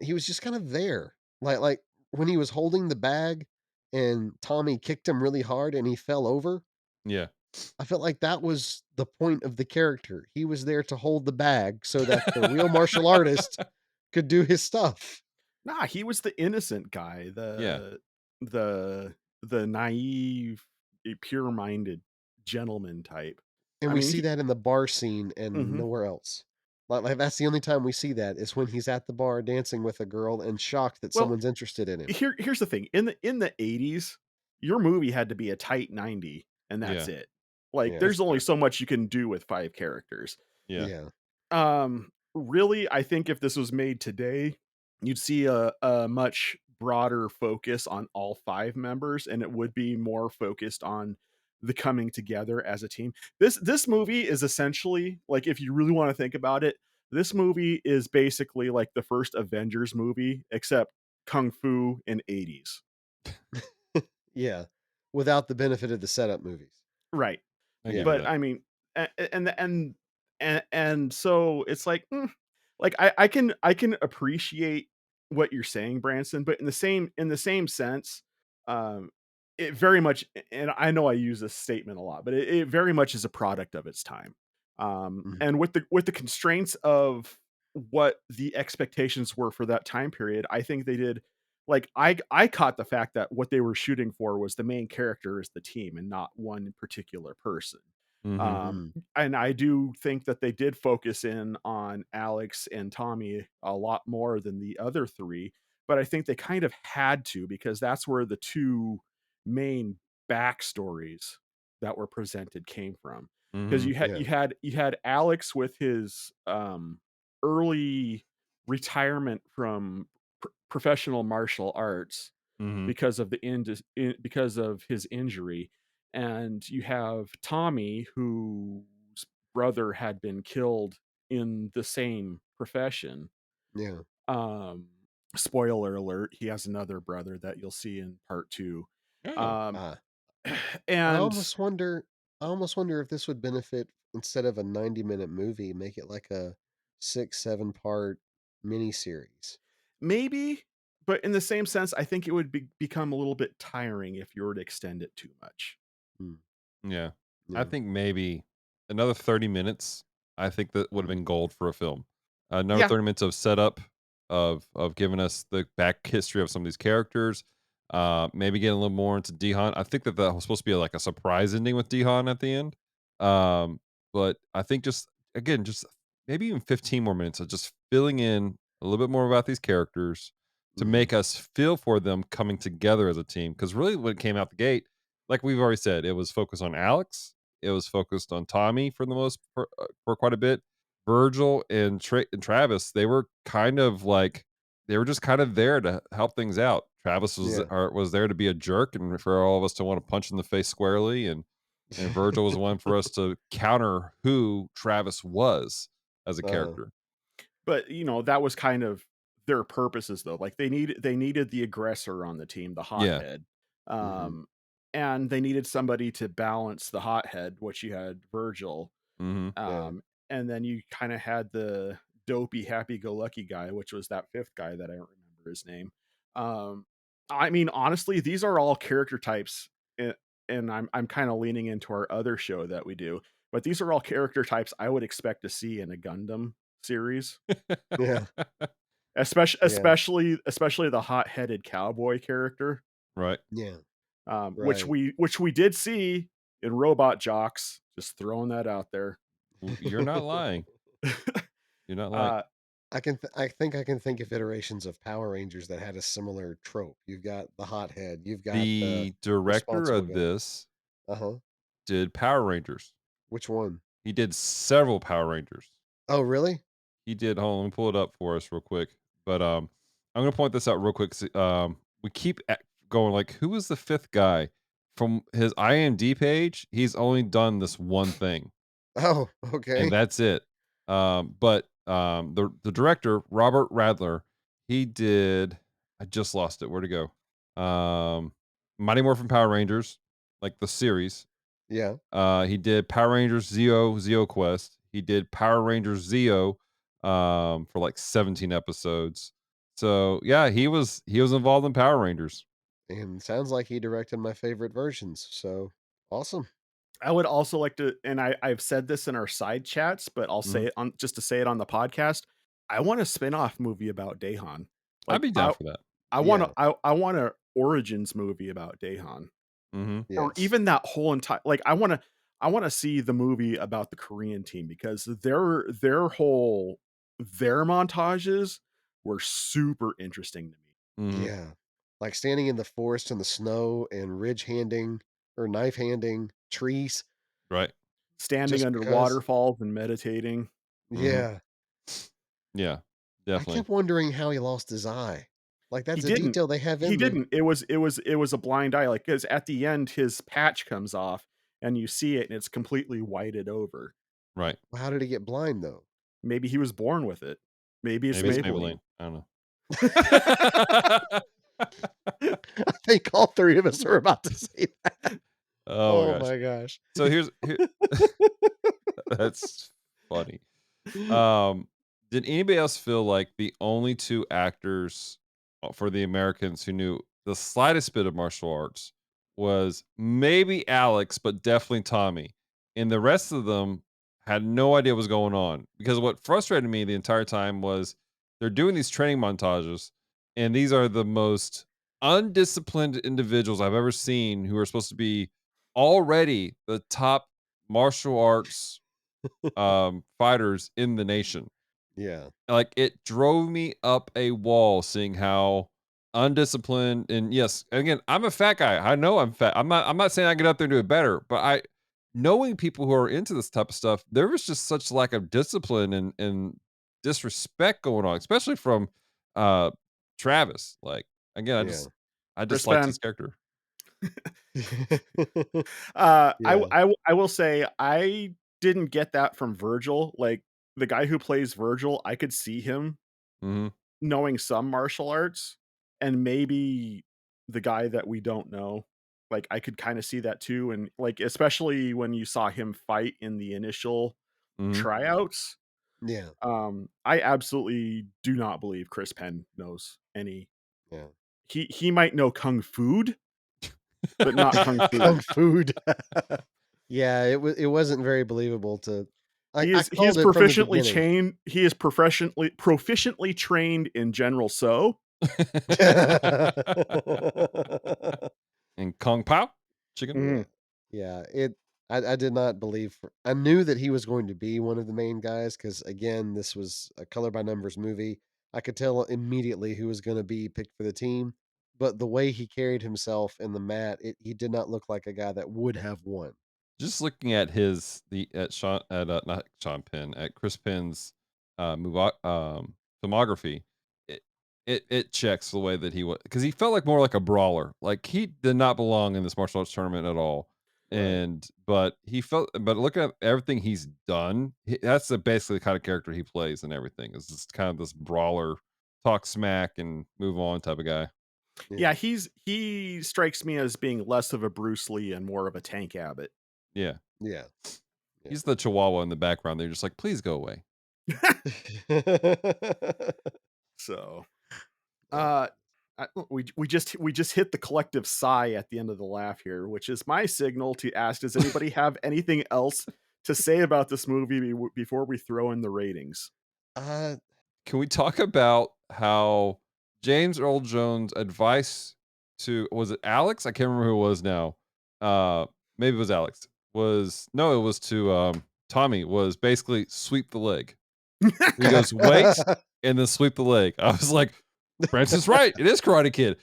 He was just kind of there. Like when he was holding the bag and Tommy kicked him really hard and he fell over.
Yeah.
I felt like that was the point of the character. He was there to hold the bag so that the real martial artist could do his stuff.
Nah, he was the innocent guy,
Yeah.
the naive, pure-minded gentleman type.
And
I
we
mean,
see that in the bar scene and
mhm.
nowhere else. Like that's the only time we see that is when he's at the bar dancing with a girl and shocked that
Well,
someone's interested in him.
here's the thing. In the 80s, your movie had to be a tight 90 and that's
Yeah.
it. Like
Yeah.
there's
That's
only
fair.
so much you can do with 5 characters.
Yeah.
Yeah.
Really, I think if this was made today, you'd see a much broader focus on all 5 members, and it would be more focused on the coming together as a team. This movie is essentially, like, if you really want to think about it, this movie is basically like the first Avengers movie, except kung fu in 80s.
Yeah. Without the benefit of the setup movies.
Right.
I
Yeah.
give you
But
that.
I mean, and so it's like I can appreciate what you're saying, Branson, but in the same sense, um, it very much, and I know I use this statement a lot, but it very much is a product of its time.
Mhm.
And with the constraints of what the expectations were for that time period, I think they did. Like I caught the fact that what they were shooting for was the main character as the team and not one particular person.
Mm-hmm.
Mm.
And I do think that they did focus in on Alex and Tommy a lot more than the other 3, but I think they kind of had to because that's where the 2 main backstories that were presented came from. Because
Mm-hmm.
Yeah.
you had Alex with his early retirement from professional martial arts
Mm-hmm.
because of because of his injury, and you have Tommy whose brother had been killed in the same profession.
Yeah.
um Spoiler alert, he has another brother that you'll see in part 2.
Oh.
um
Ah. I
and
almost wonder if this would benefit instead of a 90-minute movie, make it like a 6, 7-part miniseries.
maybe, but in the same sense, I think it would become a little bit tiring if you were to extend it too much.
Mm.
Yeah. I
Yeah.
think maybe another 30 minutes. I think that would have been gold for a film. Another
Yeah.
30 minutes of setup of giving us the back history of some of these characters. Maybe getting a little more into Dehan. I think that was supposed to be like a surprise ending with Dehan at the end. But I think just again, just maybe even 15 more minutes of just filling in a little bit more about these characters to
Mhm.
make us feel for them coming together as a team. Because really, when it came out the gate, like we've already said, it was focused on Alex. It was focused on Tommy for the for quite a bit. Virgil and Travis, they were kind of like they were just kind of there to help things out. Travis
Yeah.
was there to be a jerk and for all of us to want to punch in the face squarely, and Virgil was one for us to counter who Travis was as a
Uh-huh.
character.
But that was kind of their purposes, though. Like they needed the aggressor on the team, the
Yeah.
hothead.
Mhm.
And they needed somebody to balance the hothead, which you had Virgil.
Mm-hmm.
Yeah.
And then you kind of had the dopey happy-go-lucky guy, which was that 5th guy that I don't remember his name. I mean, honestly, these are all character types, and I'm kind of leaning into our other show that we do, but these are all character types I would expect to see in a Gundam series.
Yeah.
Especially
Yeah.
especially the hot-headed cowboy character,
Right.
Yeah.
which
Right.
we did see in Robot Jocks. Just throwing that out there.
You're not lying. You're not lying.
uh,
I think I can think of iterations of Power Rangers that had a similar trope. You've got the hothead. You've got the
The director
responsible
of
guy.
this
Uh-huh.
did Power Rangers.
Which one?
He did several Power Rangers.
Oh, really?
He did. Hold on, let me pull it up for us real quick. But I'm gonna point this out real quick. We keep going like, who was the fifth guy from his IMDb page? He's only done this one thing,
Oh,
and
okay.
that's it. But the director Robert Radler, he did. I just lost it. Where'd it go? Mighty Morphin Power Rangers, like the series.
Yeah.
He did Power Rangers Zeo Quest. He did Power Rangers Zeo for like 17 episodes. So yeah, he was involved in Power Rangers.
And sounds like he directed my favorite versions. So awesome.
I would also like to, and I've said this in our side chats, but I'll say
Mhm.
it on just to say it on the podcast. I want a spin-off movie about Dahan.
I'd be down for that.
Yeah.
I want a origins movie about Dahan.
Mm-hmm.
Or
Yes.
even that whole entire, like, I want to see the movie about the Korean team, because their montages were super interesting to me.
Mm-hmm.
Yeah. Like standing in the forest in the snow and ridge handing or knife handing trees
Right.
Standing
just
under
because.
waterfalls and meditating.
Mm-hmm.
Yeah.
Yeah,
I
definitely.
kept wondering how he lost his eye. Like
He
that's a
didn't.
detail they have
He
in there.
didn't. It was a blind eye, like, because at the end his patch comes off and you see it and it's completely whited over.
Right.
Well, how did he get blind though?
Maybe he was born with it. Maybe it's
Maybe it's
Maybelline.
Maybelline. I don't know.
I think all three of us are about to say that.
Oh my
Oh
gosh.
my gosh.
So that's funny. Did anybody else feel like the only two actors for the Americans who knew the slightest bit of martial arts was maybe Alex, but definitely Tommy, and the rest of them had no idea what was going on? Because what frustrated me the entire time was they're doing these training montages, and these are the most undisciplined individuals I've ever seen who are supposed to be already the top martial arts fighters in the nation.
Yeah.
Like, it drove me up a wall seeing how undisciplined, and yes, again, I'm a fat guy. I know I'm fat. I'm not saying I get up there and do it better, but knowing people who are into this type of stuff, there was just such lack of discipline and disrespect going on, especially from uh Travis. Like, again,
Yeah.
I
Chris
just liked
Penn.
his character.
Yeah.
I will say I didn't get that from Virgil. Like, the guy who plays Virgil, I could see him
Hmm.
knowing some martial arts, and maybe the guy that we don't know, like, I could kind of see that too. And, like, especially when you saw him fight in the initial
Hmm.
tryouts,
Yeah.
I absolutely do not believe Chris Penn knows any.
Yeah.
He might know kung fu, but not kung
Kung
fu.
food. Yeah, it wasn't very believable to I
He is
called it from the
proficiently
beginning.
trained. He is proficiently trained in General So.
And Kung Pao chicken.
Yeah. Yeah, I did not believe I knew that he was going to be one of the main guys because again, this was a color by numbers movie. I could tell immediately who was going to be picked for the team, but the way he carried himself in the mat, he did not look like a guy that would have won.
Just looking at at Sean at not Sean Penn, at Chris Penn's filmography, it it checks the way that he was, because he felt like more like a brawler. Like, he did not belong in this martial arts tournament at all.
Right.
But looking at everything he's done, that's basically the kind of character he plays and everything. Is just kind of this brawler, talk smack and move on type of guy.
Yeah, he strikes me as being less of a Bruce Lee and more of a Tank Abbott.
Yeah.
Yeah.
He's the chihuahua in the background. They're just like, please go away.
So,
Yeah.
we just hit the collective sigh at the end of the laugh here, which is my signal to ask: does anybody have anything else to say about this movie before we throw in the ratings?
Can we talk about how James Earl Jones' advice to, was it Alex? I can't remember who it was now. Maybe it was Alex. It was to Tommy, was basically sweep the leg. He goes, wait, and then sweep the leg. I was like, Branson's right. It is Karate Kid.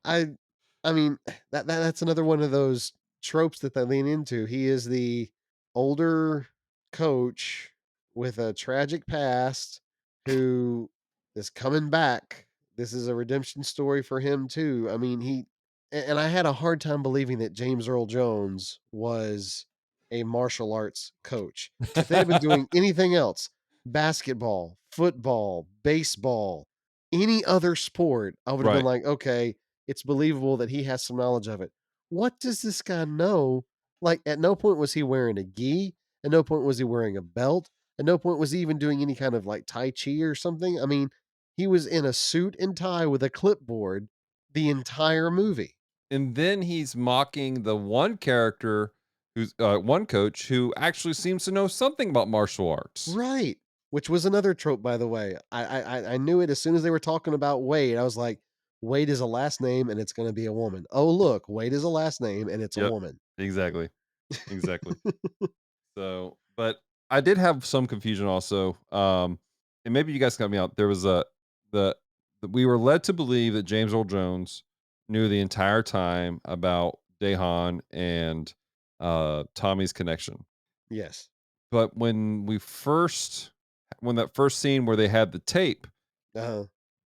I mean, that's another one of those tropes that they lean into. He is the older coach with a tragic past who is coming back. This is a redemption story for him too. I mean, and I had a hard time believing that James Earl Jones was a martial arts coach. If they had been doing anything else, basketball, football, baseball, any other sport, I would have been
Right.
like, okay, it's believable that he has some knowledge of it. What does this guy know? Like, at no point was he wearing a gi. At no point was he wearing a belt. At no point was he even doing any kind of like Tai Chi or something. I mean, he was in a suit and tie with a clipboard the entire movie.
And then he's mocking the one character who's one coach who actually seems to know something about martial arts.
Right. Which was another trope, by the way. I knew it as soon as they were talking about Wade. I was like, Wade is a last name and it's going to be a woman. Oh, look, Wade is a last name and it's a
Yep.
woman.
Exactly. So, but I did have some confusion also. And maybe you guys got me out. There was we were led to believe that James Earl Jones knew the entire time about Dehan and Tommy's connection.
Yes.
But when that first scene where they had the tape,
Uh-huh.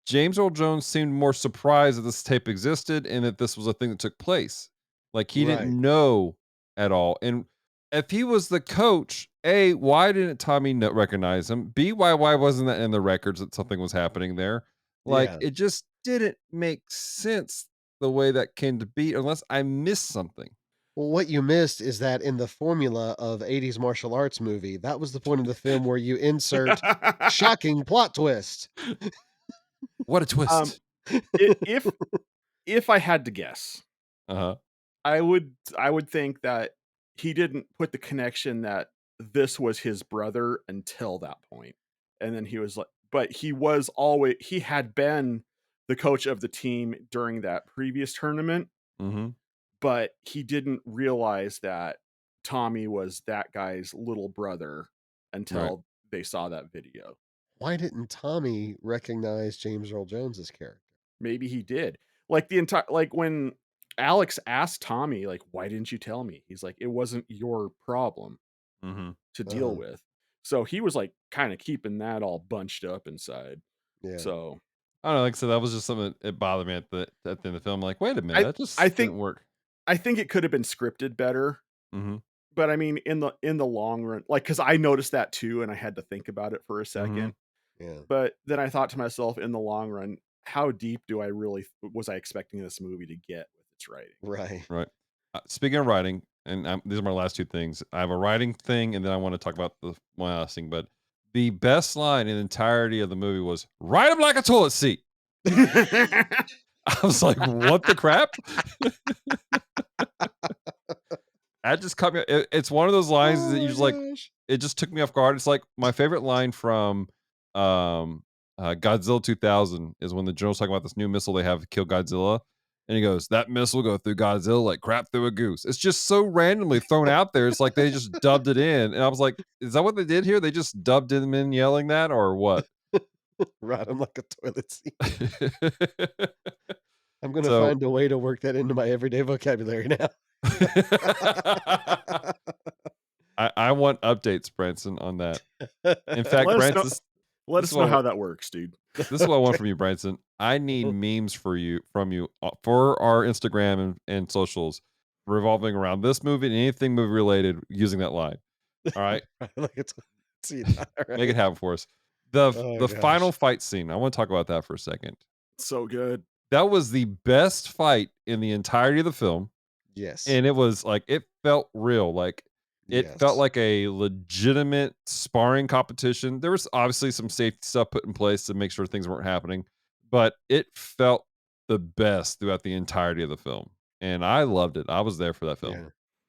James Earl Jones seemed more surprised that this tape existed and that this was a thing that took place. Like he
Right.
didn't know at all. And if he was the coach, A, why didn't Tommy recognize him? B, why wasn't that in the records that something was happening there? Like
Yeah.
it just didn't make sense the way that came to be unless I missed something.
Well, what you missed is that in the formula of 80s martial arts movie, that was the point of the film where you insert shocking plot twist.
What a twist.
If I had to guess,
Uh-huh.
I would think that he didn't put the connection that this was his brother until that point. And then he was like, but he had been the coach of the team during that previous tournament,
Mm-hmm.
but he didn't realize that Tommy was that guy's little brother until they saw that video.
Why didn't Tommy recognize James Earl Jones's character?
Maybe he did. Like when Alex asked Tommy, like, why didn't you tell me? He's like, it wasn't your problem
Mm-hmm.
to deal with. So he was like kind of keeping that all bunched up inside.
Yeah.
So
I don't know, like I said, that was just something that bothered me at the end of the film. Like, wait a minute, that just
I think
didn't work.
I think it could have been scripted better.
Mm-hmm.
But I mean, in the long run, like, because I noticed that too, and I had to think about it for a second.
Yeah.
But then I thought to myself, in the long run, how deep was I expecting this movie to get with its writing?
Right.
Right. Speaking of writing, and these are my last two things. I have a writing thing, and then I want to talk about the one last thing. But the best line in the entirety of the movie was "Ride him like a toilet seat." I was like, "What the crap?" That just cut me. It's one of those lines that you just like. It just took me off guard. It's like my favorite line from Godzilla 2000 is when the general's talking about this new missile they have to kill Godzilla. And he goes, that missile will go through Godzilla like crap through a goose. It's just so randomly thrown out there. It's like they just dubbed it in. And I was like, is that what they did here? They just dubbed him in yelling that or what?
Ride him like a toilet seat. I'm going to find a way to work that into my everyday vocabulary now.
I
want updates, Branson, on that. In fact, Branson,
let us know how that works, dude.
This is what I want from you, Branson. I need memes from you for our Instagram and socials revolving around this movie and anything movie related using that line. All right.
Make
it happen for us. The final fight scene. I want to talk about that for a second.
So good.
That was the best fight in the entirety of the film.
Yes.
And it was like, it felt real. Like it felt like a legitimate sparring competition. There was obviously some safety stuff put in place to make sure things weren't happening, but it felt the best throughout the entirety of the film. And I loved it. I was there for that film.
Yeah.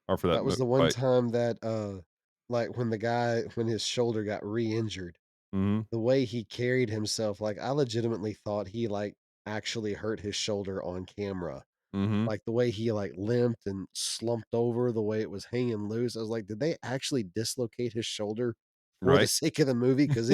Or for
that was the one
fight.
time that like when his shoulder got re-injured, the way he carried himself, like I legitimately thought he like actually hurt his shoulder on camera. Like the way he like limped and slumped over, the way it was hanging loose. I was like, did they actually dislocate his shoulder for the
Right.
sake of the movie because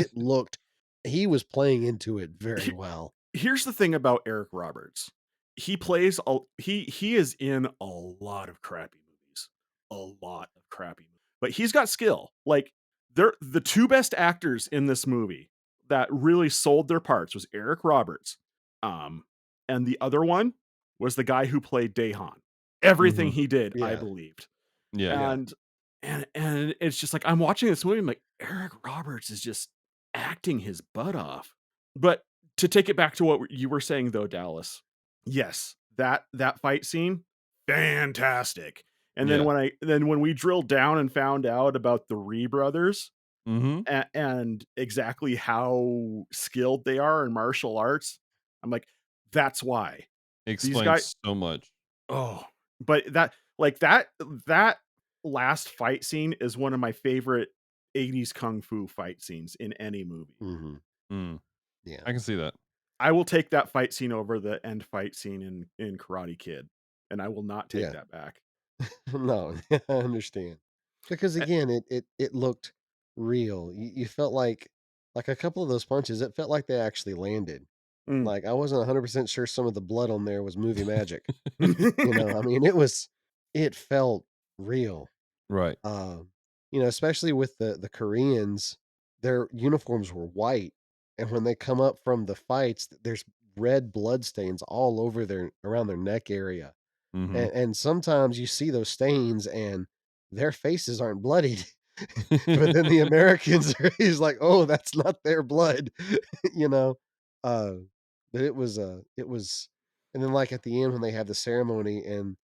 he was playing into it very well.
Here's the thing about Eric Roberts. He plays he is in a lot of crappy movies. A lot of crappy movies. But he's got skill. Like they're the two best actors in this movie that really sold their parts was Eric Roberts. And the other one was the guy who played Dahan. Everything he did, I
Yeah.
believed.
Yeah.
And it's just like I'm watching this movie, I'm like, Eric Roberts is just acting his butt off. But to take it back to what you were saying though, Dallas, yes, that fight scene, fantastic. And
Yeah.
then when we drilled down and found out about the Rhee brothers
Mm-hmm.
and exactly how skilled they are in martial arts, I'm like, that's why these guys.
Explains so much.
Oh, but that last fight scene is one of my favorite 80s kung fu fight scenes in any movie.
Mm-hmm.
Mm.
Yeah.
I can see that.
I will take that fight scene over the end fight scene in Karate Kid, and I will not take that back.
No, I understand. Because
Eh,
again, it looked real. You felt like a couple of those punches, it felt like they actually landed.
mm.
Like I wasn't 100% sure some of the blood on there was movie magic. I mean, it felt real.
Right.
Especially with the Koreans, their uniforms were white, and when they come up from the fights, there's red blood stains all over around their neck area.
Mm-hmm.
And sometimes you see those stains and their faces aren't bloodied. But then the Americans he's like, "Oh, that's not their blood." you know. Uh but it was and then like at the end when they have the ceremony and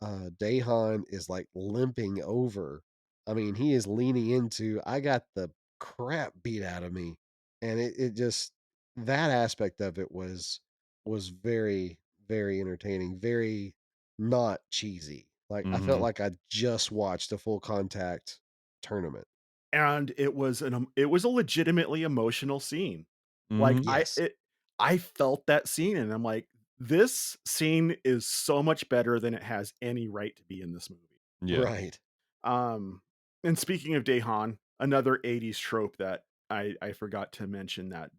Dahan is like limping over. I mean, he is leaning into I got the crap beat out of me. And it just that aspect of it was very, very entertaining, very not cheesy. Like I felt
Mm-hmm.
like I just watched a full contact tournament.
And it was a legitimately emotional scene. Like
Mm-hmm.
Yes.
I felt that scene and I'm like, this scene is so much better than it has any right to be in this movie.
Yeah.
Right.
Um, and speaking of Dahan, another 80s trope that I forgot to mention that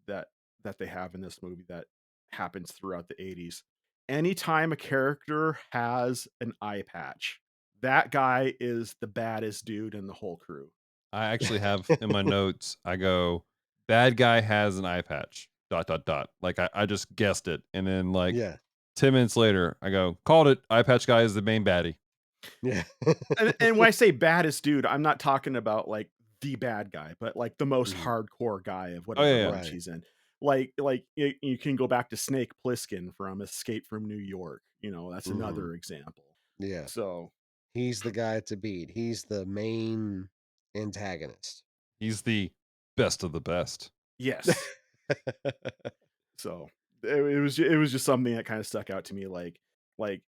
they have in this movie that happens throughout the 80s. Anytime a character has an eye patch, that guy is the baddest dude in the whole crew.
I actually have in my notes, I go, bad guy has an eye patch. ... Like I just guessed it. And then like
Yeah.
10 minutes later, I go, called it. Eye patch guy is the main baddie.
Yeah.
And when I say baddest dude, I'm not talking about like the bad guy, but like the most
Mhm.
hardcore guy of
Oh,
whatever
yeah.
bunch
Right.
he's in. Like you can go back to Snake Plissken from Escape from New York. That's
Mhm.
another example.
Yeah.
So
He's the guy to beat. He's the main antagonist.
He's the best of the best.
yes, so it was just something that kind of stuck out to me. Like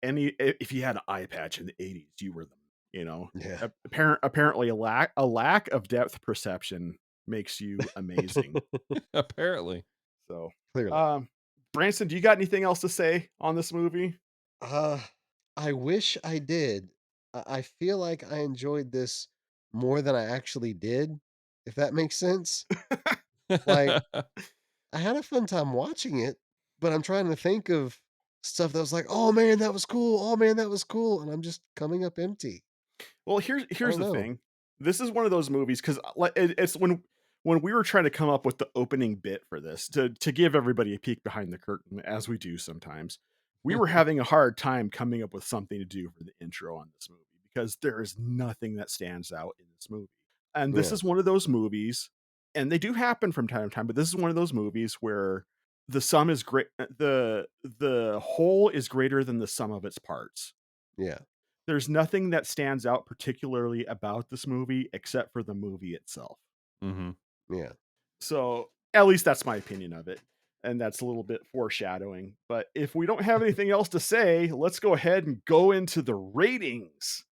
any if you had an eye patch in the 80s, you were them.
Yeah.
Apparently a lack of depth perception makes you amazing.
Apparently.
So,
Clearly.
Branson, do you got anything else to say on this movie?
Uh, I wish I did. I feel like I enjoyed this more than I actually did, if that makes sense. Like, I had a fun time watching it, but I'm trying to think of stuff that was like, "Oh man, that was cool. Oh man, that was cool," and I'm just coming up empty.
Well,
I
here's
don't
the
know.
thing. This is one of those movies because it's when we were trying to come up with the opening bit for this to give everybody a peek behind the curtain, as we do sometimes. We were having a hard time coming up with something to do for the intro on this movie because there is nothing that stands out in this movie. And this
Yeah.
is one of those movies, and they do happen from time to time, but this is one of those movies where the sum is great the whole is greater than the sum of its parts.
Yeah.
There's nothing that stands out particularly about this movie except for the movie itself.
Mm-hmm.
Yeah.
So at least that's my opinion of it. And that's a little bit foreshadowing. But if we don't have anything else to say, let's go ahead and go into the ratings.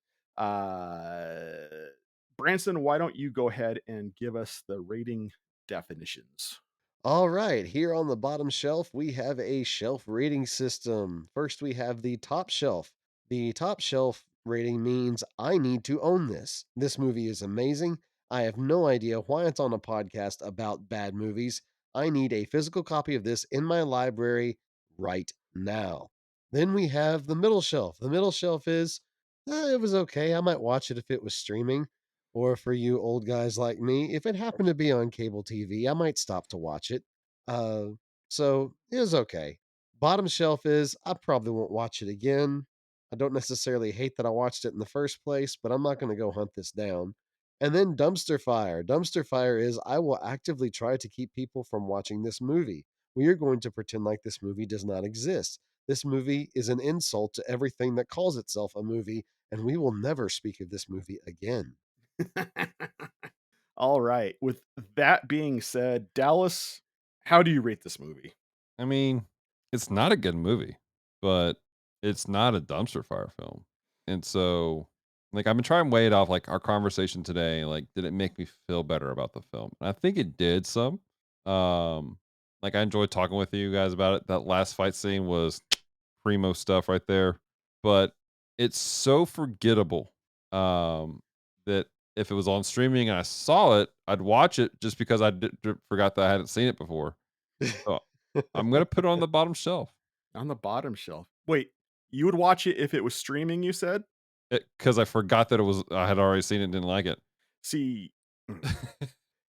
Branson, why don't you go ahead and give us the rating definitions?
All right, here on the bottom shelf, we have a shelf rating system. First, we have the top shelf. The top shelf rating means I need to own this. This movie is amazing. I have no idea why it's on a podcast about bad movies. I need a physical copy of this in my library right now. Then we have The Middle Shelf. The Middle Shelf is, it was okay. I might watch it if it was streaming. Or for you old guys like me, if it happened to be on cable TV, I might stop to watch it. Uh, so it was okay. Bottom Shelf is, I probably won't watch it again. I don't necessarily hate that I watched it in the first place, but I'm not going to go hunt this down. And then Dumpster Fire. Dumpster Fire is, I will actively try to keep people from watching this movie. We are going to pretend like this movie does not exist. This movie is an insult to everything that calls itself a movie, and we will never speak of this movie again.
All right. With that being said, Dallas, how do you rate this movie?
I mean, it's not a good movie, but it's not a dumpster fire film. And so, like, I've been trying to weigh it off, like, our conversation today. Like, did it make me feel better about the film? And I think it did some. Um, like, I enjoyed talking with you guys about it. That last fight scene was primo stuff right there. But it's so forgettable that if it was on streaming and I saw it, I'd watch it just because forgot that I hadn't seen it before. So I'm gonna put it on the bottom shelf
On the bottom shelf. Wait, you would watch it if it was streaming, you said?
because I forgot that I had already seen it and didn't like it.
See,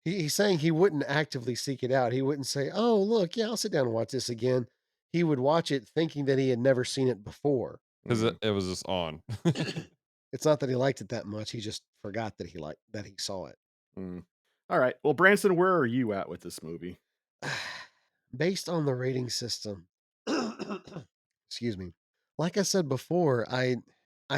He's saying he wouldn't actively seek it out. He wouldn't say, "Oh, look, yeah, I'll sit down and watch this again." He would watch it thinking that he had never seen it before.
Because it was just on.
It's not that he liked it that much. He just forgot that he saw it.
All right. Well, Branson, where are you at with this movie?
Based on the rating system, excuse me. Like I said before, I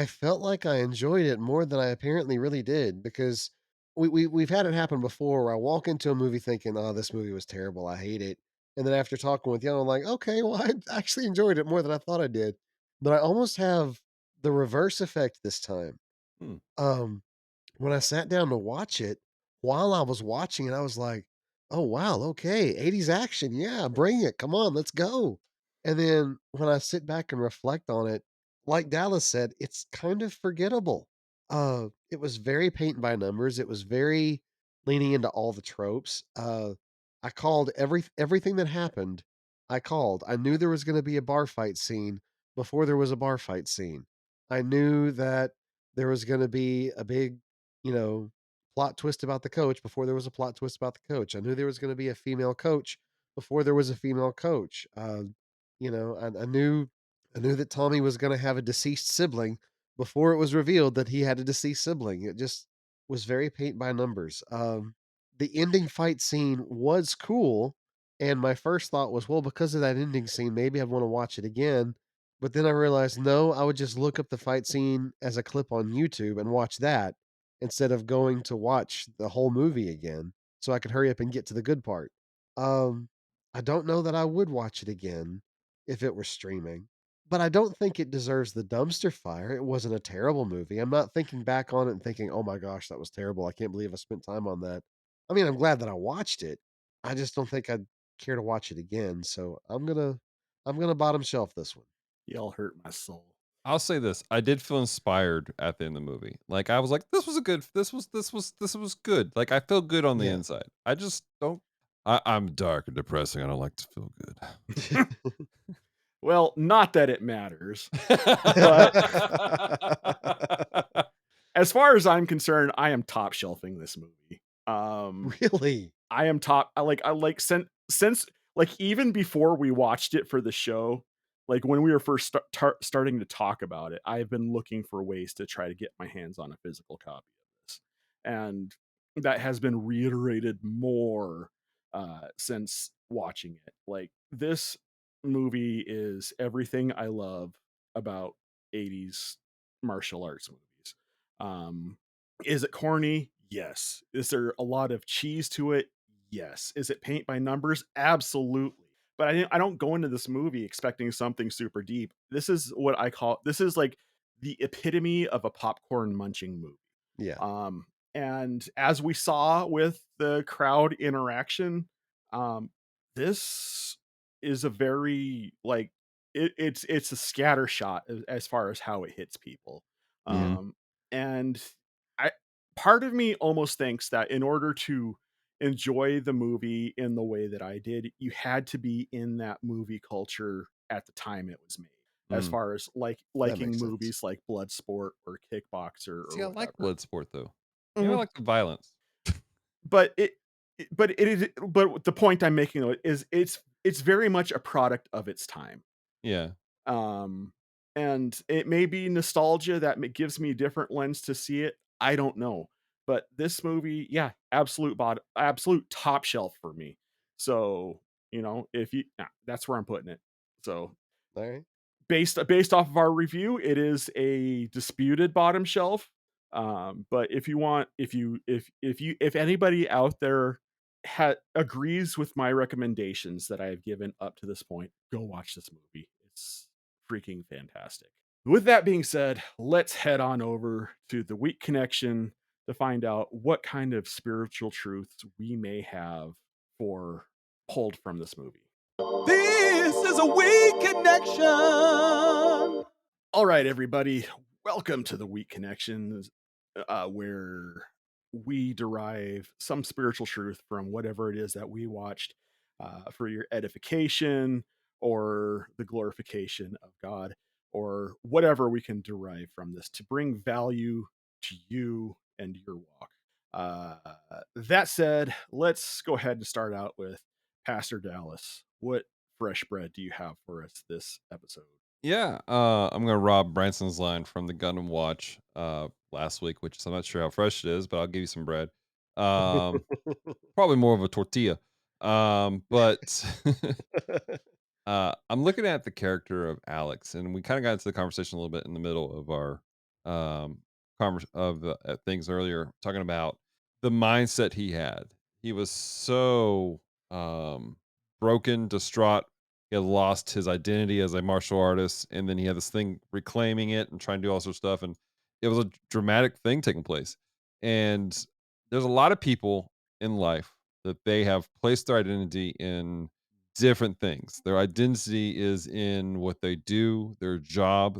felt like I enjoyed it more than I apparently really did, because we've had it happen before where I walk into a movie thinking, "Oh, this movie was terrible. I hate it." And then after talking with you, I'm like, "Okay, well, I actually enjoyed it more than I thought I did." But I almost have the reverse effect this time.
Hmm.
When I sat down to watch it, while I was watching it, I was like, "Oh, wow, okay, 80s action, yeah, bring it, come on, let's go." And then when I sit back and reflect on it, like Dallas said, it's kind of forgettable. It was very paint by numbers, it was very leaning into all the tropes. I called everything that happened, I called. I knew there was gonna be a bar fight scene before there was a bar fight scene. I knew that there was gonna be a big, you know, plot twist about the coach before there was a plot twist about the coach. I knew there was going to be a female coach before there was a female coach. I knew that Tommy was going to have a deceased sibling before it was revealed that he had a deceased sibling. It just was very paint by numbers. The ending fight scene was cool, and my first thought was, well, because of that ending scene, maybe I'd want to watch it again. But then I realized, no, I would just look up the fight scene as a clip on YouTube and watch that instead of going to watch the whole movie again so I could hurry up and get to the good part. Um, I don't know that I would watch it again if it were streaming, but I don't think it deserves the dumpster fire. It wasn't a terrible movie. I'm not thinking back on it and thinking, "Oh my gosh, that was terrible. I can't believe I spent time on that." I mean, I'm glad that I watched it. I just don't think I'd care to watch it again. So I'm gonna bottom shelf this one.
Y'all hurt my soul.
I'll say this: I did feel inspired at the end of the movie. Like I was like, this was good. Like I feel good on the
Yeah.
inside. I just don't. I'm dark and depressing. I don't like to feel good.
Well, not that it matters. But as far as I'm concerned, I am top shelving this movie.
Really?
I am top. I like since like even before we watched it for the show, like when we were first starting to talk about it, I've been looking for ways to try to get my hands on a physical copy of this, and that has been reiterated more since watching it. Like this movie is everything I love about 80s martial arts movies. Is it corny? Yes. Is there a lot of cheese to it? Yes. Is it paint by numbers? Absolutely. But I don't go into this movie expecting something super deep. This is what I call, this is like the epitome of a popcorn munching movie.
Yeah.
And as we saw with the crowd interaction, this is a very like it's a scatter shot as far as how it hits people.
Yeah.
And I part of me almost thinks that in order to enjoy the movie in the way that I did, you had to be in that movie culture at the time it was made. As
Mm.
far as
That
liking
makes sense.
movies like Bloodsport or Kickboxer
See,
or
I like
whatever.
Bloodsport though. Maybe I
Mhm.
like the violence.
But but the point I'm making though is it's very much a product of its time.
Yeah.
Um, and it may be nostalgia that gives me a different lens to see it. I don't know. But this movie, yeah, absolute top shelf for me. So, if you that's where I'm putting it. So,
All right.
based off of our review, it is a disputed bottom shelf. But if anybody out there agrees with my recommendations that I have given up to this point, go watch this movie. It's freaking fantastic. With that being said, let's head on over to the Weak Connection to find out what kind of spiritual truths we may have for pulled from this movie.
This is a weak connection.
All right, everybody, welcome to the Weak Connections, where we derive some spiritual truth from whatever it is that we watched for your edification or the glorification of God, or whatever we can derive from this to bring value to you and your walk. That said, let's go ahead and start out with Pastor Dallas. What fresh bread do you have for us this episode?
Yeah. I'm gonna rob Branson's line from the Gundam Watch last week, which is I'm not sure how fresh it is, but I'll give you some bread. Um, Probably more of a tortilla. But I'm looking at the character of Alex, and we kind of got into the conversation a little bit in the middle of our um things earlier, talking about the mindset he had. He was so um broken, distraught. He had lost his identity as a martial artist, and then he had this thing reclaiming it and trying to do all sorts of stuff, and it was a dramatic thing taking place. And there's a lot of people in life that they have placed their identity in different things. Their identity is in what they do, their job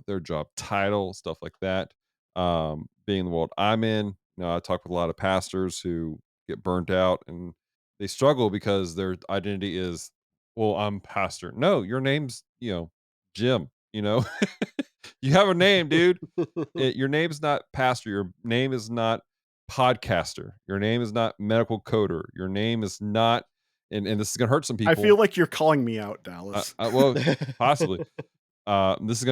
title, stuff like that. Being the world I'm in, I talk with a lot of pastors who get burnt out and they struggle because their identity is, well, I'm pastor. No, your name's, Jim, you have a name, dude. Your name's not pastor. Your name is not podcaster. Your name is not medical coder. Your name is not, and this is gonna hurt some
I feel
people.
like you're calling me out, Dallas.
Well, possibly. This is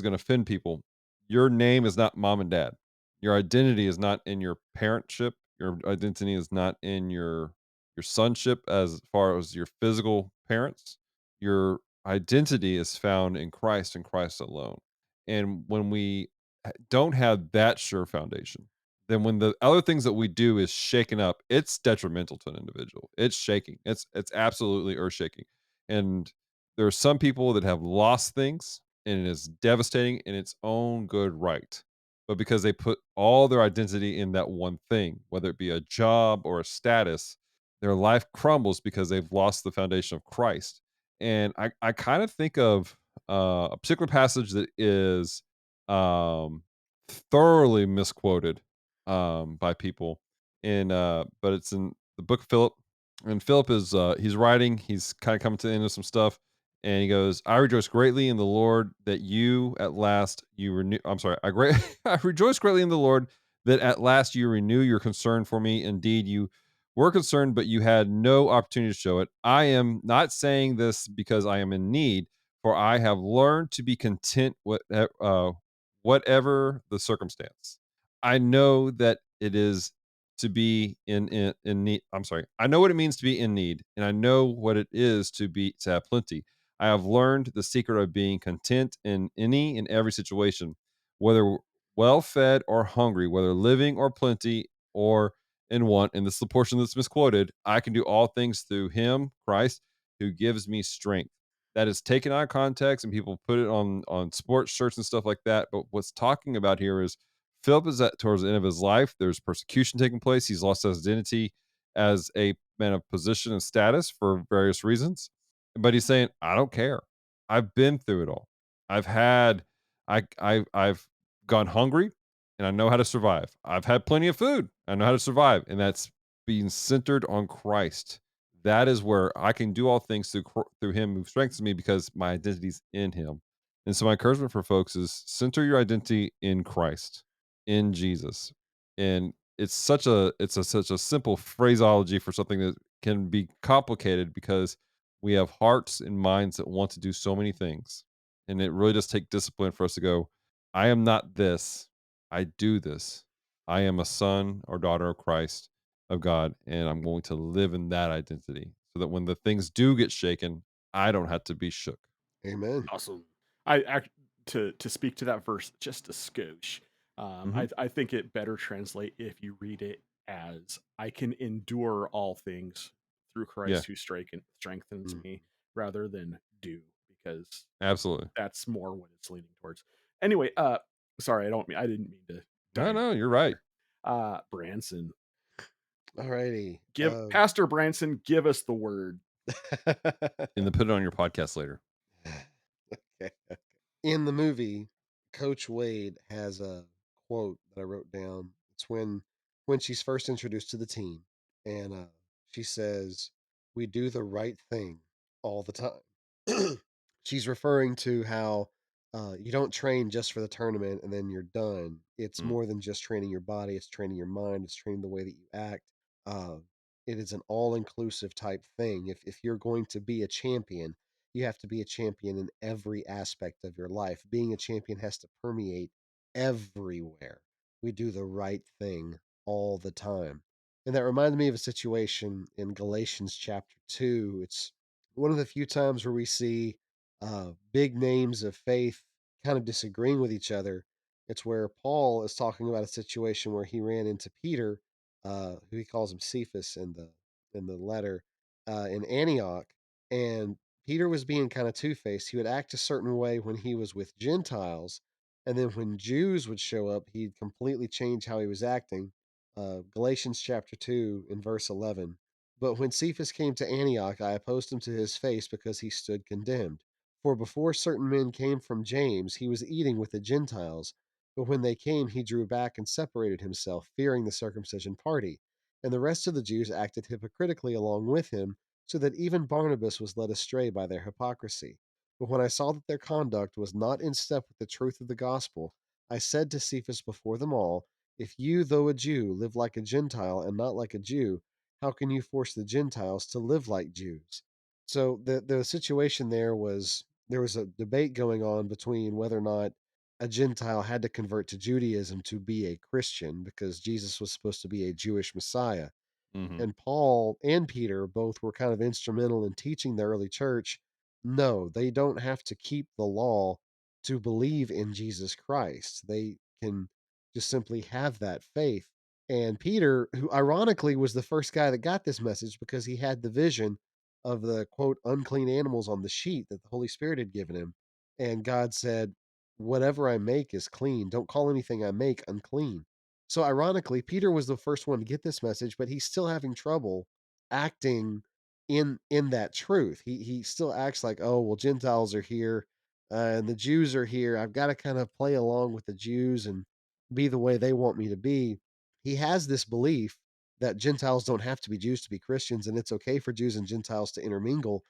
gonna offend people. Your name is not mom and dad. Your identity is not in your parentship. Your identity is not in your sonship as far as your physical parents. Your identity is found in Christ and Christ alone. And when we don't have that sure foundation, then when the other things that we do is shaken up, it's detrimental to an individual. It's shaking. It's absolutely earth shaking. And there are some people that have lost things and it is devastating in its own good right. But because they put all their identity in that one thing, whether it be a job or a status, their life crumbles because they've lost the foundation of Christ. And I kind of think of a particular passage that is um, thoroughly misquoted by people in but it's in the book of Philip. And Philip is he's writing, he's kind of coming to the end of some stuff, and he goes, I rejoice greatly in the Lord that you at last you renew I'm sorry, I rejoice greatly in the Lord that at last you renew your concern for me. Indeed, you were concerned, but you had no opportunity to show it. I am not saying this because I am in need, for I have learned to be content with whatever the circumstance. I know that it is to be in need. I'm sorry. I know what it means to be in need, and I know what it is to have plenty. I have learned the secret of being content in any and every situation, whether well fed or hungry, whether living or plenty or in want. And this is the portion that's misquoted. I can do all things through Him, Christ, who gives me strength. That is taken out of context, and people put it on sports shirts and stuff like that. But what's talking about here is Philip is at towards the end of his life. There's persecution taking place. He's lost his identity as a man of position and status for various reasons. But he's saying, I don't care. I've been through it all. I've had I've gone hungry and I know how to survive. I've had plenty of food. I know how to survive, and that's being centered on Christ. That is where I can do all things through Him who strengthens me, because my identity's in Him. And so my encouragement for folks is center your identity in Christ, in Jesus. And it's such a simple phraseology for something that can be complicated, because we have hearts and minds that want to do so many things. And it really does take discipline for us to go, I am not this. I do this. I am a son or daughter of Christ, of God, and I'm going to live in that identity so that when the things do get shaken, I don't have to be shook.
Amen.
Awesome. I act to speak to that verse just a skosh. I think it better translate if you read it as I can endure all things through
Yeah,
Christ who strengthens
Mm.
me, rather than do, because
absolutely.
that's more what it's leaning towards. Anyway, sorry, I didn't mean to
No,
dive
no, you're
in
right.
there. Branson,
Alrighty.
Pastor Branson, give us the word.
And then put it on your podcast later.
Okay. In the movie, Coach Wade has a quote that I wrote down. It's when she's first introduced to the team, and she says, "We do the right thing all the time." She's referring to how you don't train just for the tournament and then you're done. It's
Mm,
more than just training your body; it's training your mind. It's training the way that you act. Uh, it is an all-inclusive type thing. If you're going to be a champion, you have to be a champion in every aspect of your life. Being a champion has to permeate everywhere. We do the right thing all the time. And that reminded me of a situation in Galatians chapter 2. It's one of the few times where we see big names of faith kind of disagreeing with each other. It's where Paul is talking about a situation where he ran into Peter, who he calls him Cephas in the letter, in Antioch, and Peter was being kind of two faced. He would act a certain way when he was with Gentiles, and then when Jews would show up, he'd completely change how he was acting. Galatians chapter 2 in verse 11. But when Cephas came to Antioch, I opposed him to his face because he stood condemned. For before certain men came from James, he was eating with the Gentiles. But when they came, he drew back and separated himself, fearing the circumcision party. And the rest of the Jews acted hypocritically along with him, so that even Barnabas was led astray by their hypocrisy. But when I saw that their conduct was not in step with the truth of the gospel, I said to Cephas before them all, if you, though a Jew, live like a Gentile and not like a Jew, how can you force the Gentiles to live like Jews? So the situation there was a debate going on between whether or not a Gentile had to convert to Judaism to be a Christian, because Jesus was supposed to be a Jewish Messiah.
mm-hmm.
And Paul and Peter both were kind of instrumental in teaching the early church, no, they don't have to keep the law to believe in Jesus Christ. They can just simply have that faith. And Peter, who ironically was the first guy that got this message because he had the vision of the quote unclean animals on the sheet that the Holy Spirit had given him. And God said, whatever I make is clean. Don't call anything I make unclean. So ironically, Peter was the first one to get this message, but he's still having trouble acting in that truth. He still acts like, oh well, Gentiles are here, and the Jews are here. I've got to kind of play along with the Jews and be the way they want me to be. He has this belief that Gentiles don't have to be Jews to be Christians, and it's okay for Jews and Gentiles to intermingle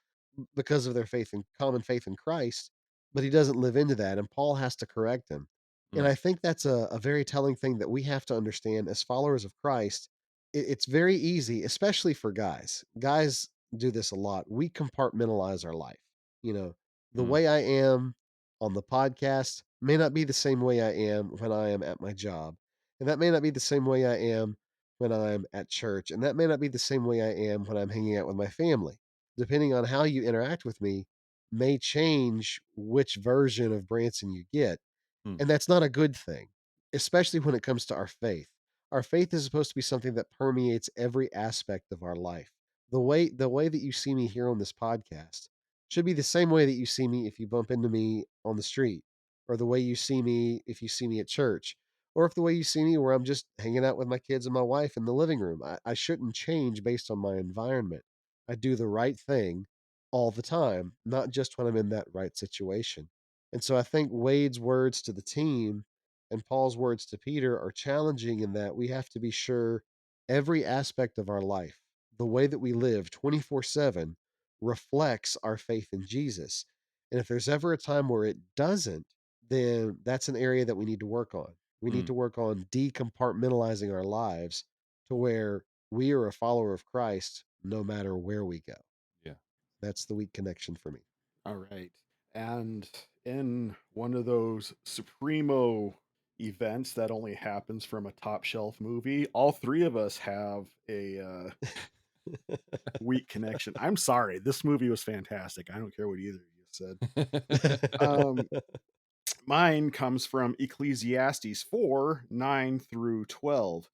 because of their faith in common faith in Christ. But he doesn't live into that, and Paul has to correct him. And
Mm,
I think that's a very telling thing that we have to understand as followers of Christ. It's very easy, especially for guys. Guys do this a lot. We compartmentalize our life. You know, the
mm,
way I am on the podcast may not be the same way I am when I am at my job. And that may not be the same way I am when I'm at church. And that may not be the same way I am when I'm hanging out with my family. Depending on how you interact with me, may change which version of Branson you get.
mm,
And that's not a good thing, especially when it comes to our faith. Our faith is supposed to be something that permeates every aspect of our life. The way that you see me here on this podcast should be the same way that you see me if you bump into me on the street, or the way you see me if you see me at church, or if the way you see me where I'm just hanging out with my kids and my wife in the living room. I shouldn't change based on my environment. I do the right thing all the time, not just when I'm in that right situation. And so I think Wade's words to the team and Paul's words to Peter are challenging in that we have to be sure every aspect of our life, the way that we live 24/7, reflects our faith in Jesus. And if there's ever a time where it doesn't, then that's an area that we need to work on. We need to work on decompartmentalizing our lives to where we are a follower of Christ no matter where we go.
Yeah.
That's the weak connection for me.
All right. And in one of those supremo events that only happens from a top shelf movie, all three of us have a weak connection. I'm sorry. This movie was fantastic. I don't care what either of you said. Mine comes from Ecclesiastes 4 9 through 12.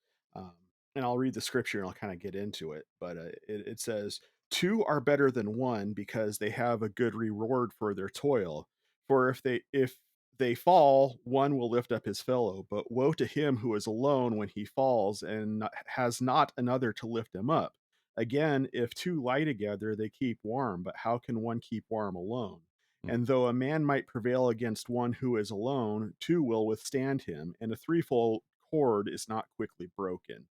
And I'll read the scripture and I'll kind of get into it. But it says, "Two are better than one because they have a good reward for their toil. For if they fall, one will lift up his fellow. But woe to him who is alone when he falls and has not another to lift him up. Again, if two lie together, they keep warm. But how can one keep warm alone? And though a man might prevail against one who is alone, two will withstand him, and a threefold cord is not quickly broken."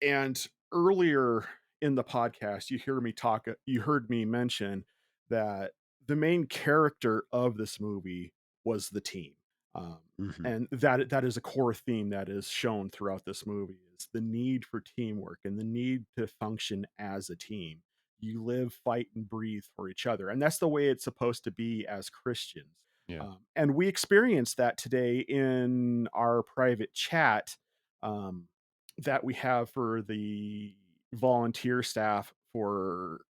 And earlier in the podcast, you heard me mention that the main character of this movie was the team. And that is a core theme that is shown throughout this movie, is the need for teamwork and the need to function as a team. You live, fight, and breathe for each other, and that's the way it's supposed to be as Christians.
Yeah.
And we experienced that today in our private chat that we have for the volunteer staff for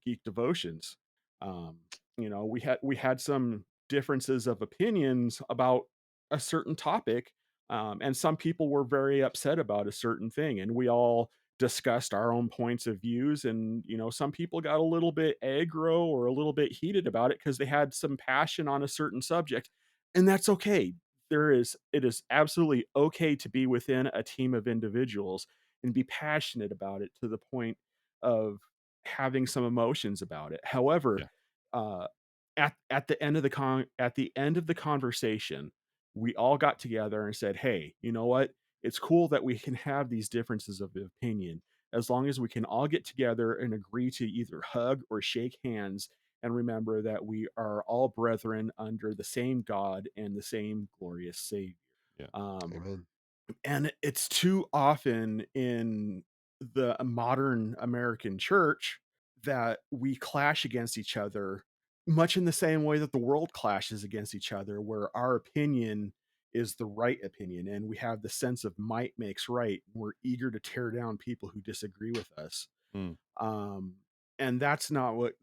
Geek Devotions. We had some differences of opinions about a certain topic, and some people were very upset about a certain thing, and we all discussed our own points of views. And some people got a little bit aggro or a little bit heated about it because they had some passion on a certain subject, and that's okay. It is absolutely okay to be within a team of individuals and be passionate about it to the point of having some emotions about it. However, uh, at the end of the conversation, we all got together and said, "Hey, you know what? It's cool that we can have these differences of opinion, as long as we can all get together and agree to either hug or shake hands, and remember that we are all brethren under the same God and the same glorious Savior."
Yeah.
Amen.
And it's too often in the modern American church that we clash against each other, much in the same way that the world clashes against each other, where our opinion is the right opinion and we have the sense of might makes right. We're eager to tear down people who disagree with us. Um, and that's not what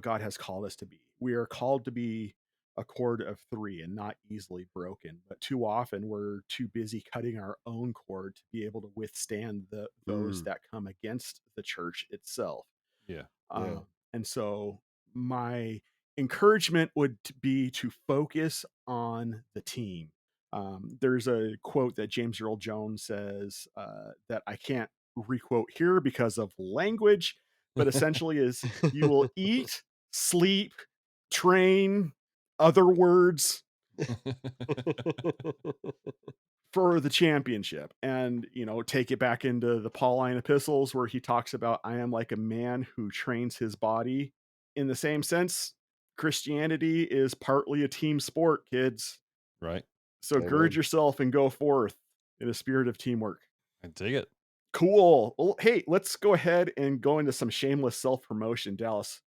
God has called us to be. We are called to be a cord of three and not easily broken. But too often we're too busy cutting our own cord to be able to withstand those that come against the church itself.
Yeah.
And so my encouragement would be to focus on the team. There's a quote that James Earl Jones says that I can't requote here because of language, but essentially is, "You will eat, sleep, train, other words for the championship." And take it back into the Pauline epistles where he talks about, "I am like a man who trains his body." In the same sense, Christianity is partly a team sport, kids.
Right.
So gird yourself and go forth in a spirit of teamwork.
I dig it.
Cool. Well, hey, let's go ahead and go into some shameless self-promotion. Dallas,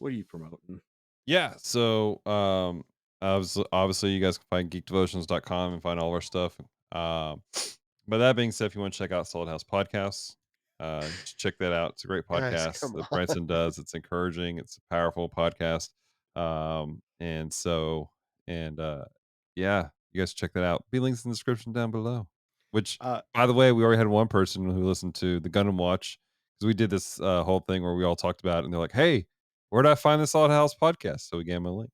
what are you promoting?
Yeah. So, obviously you guys can find geekdevotions.com and find all our stuff. But that being said, if you want to check out Solid House Podcasts, check that out. It's a great
Guys,
podcast
come
that
on.
Branson does. It's encouraging. It's a powerful podcast. Yeah, you guys check that out. Be links in the description down below. Which, by the way, we already had one person who listened to the Gundam Watch, because we did this whole thing where we all talked about it, and they're like, "Hey, where do I find the Solid House podcast?" So we gave them a link.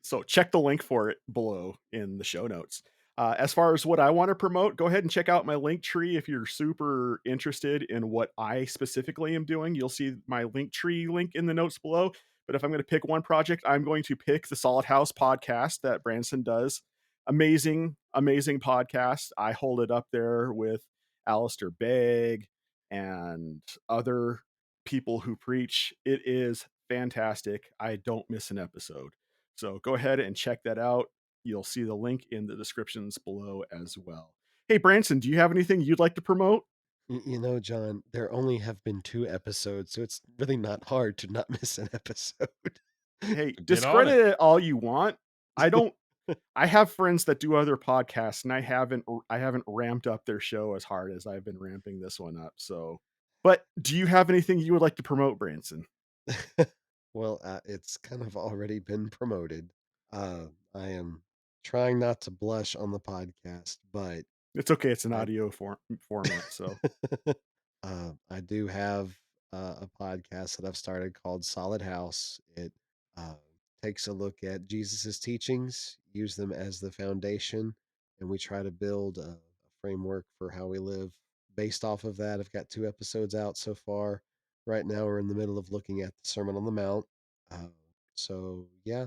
So check the link for it below in the show notes. As far as what I want to promote, go ahead and check out my link tree if you're super interested in what I specifically am doing. You'll see my link tree link in the notes below. But if I'm going to pick one project, I'm going to pick the Solid House podcast that Branson does. amazing podcast. I hold it up there with Alistair Begg and other people who preach. It is fantastic. I don't miss an episode. So go ahead and check that out. You'll see the link in the descriptions below as well. Hey, Branson, do you have anything you'd like to promote?
You know, John, there only have been 2 episodes, so it's really not hard to not miss an episode.
Hey,
Get on
discredit
it.
it all you want. I have friends that do other podcasts, and I haven't ramped up their show as hard as I've been ramping this one up. So, but do you have anything you would like to promote, Branson?
Well, it's kind of already been promoted. I am trying not to blush on the podcast, but
It's okay. It's an
I
audio format. So,
I do have a podcast that I've started called Solid House. It uh, takes a look at Jesus's teachings, use them as the foundation, and we try to build a framework for how we live based off of that. I've got 2 episodes out so far. Right now, we're in the middle of looking at the Sermon on the Mount. Uh, so yeah,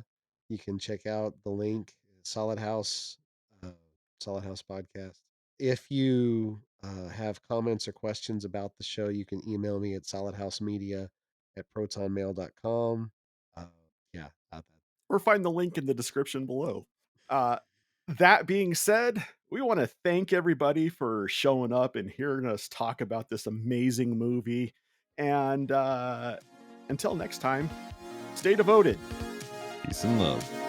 you can check out the link, Solid House, uh, Solid House podcast. If you have comments or questions about the show, you can email me at solidhousemedia@protonmail.com. Uh, yeah,
or find the link in the description below. That being said, we want to thank everybody for showing up and hearing us talk about this amazing movie. And until next time, stay devoted.
Peace and love.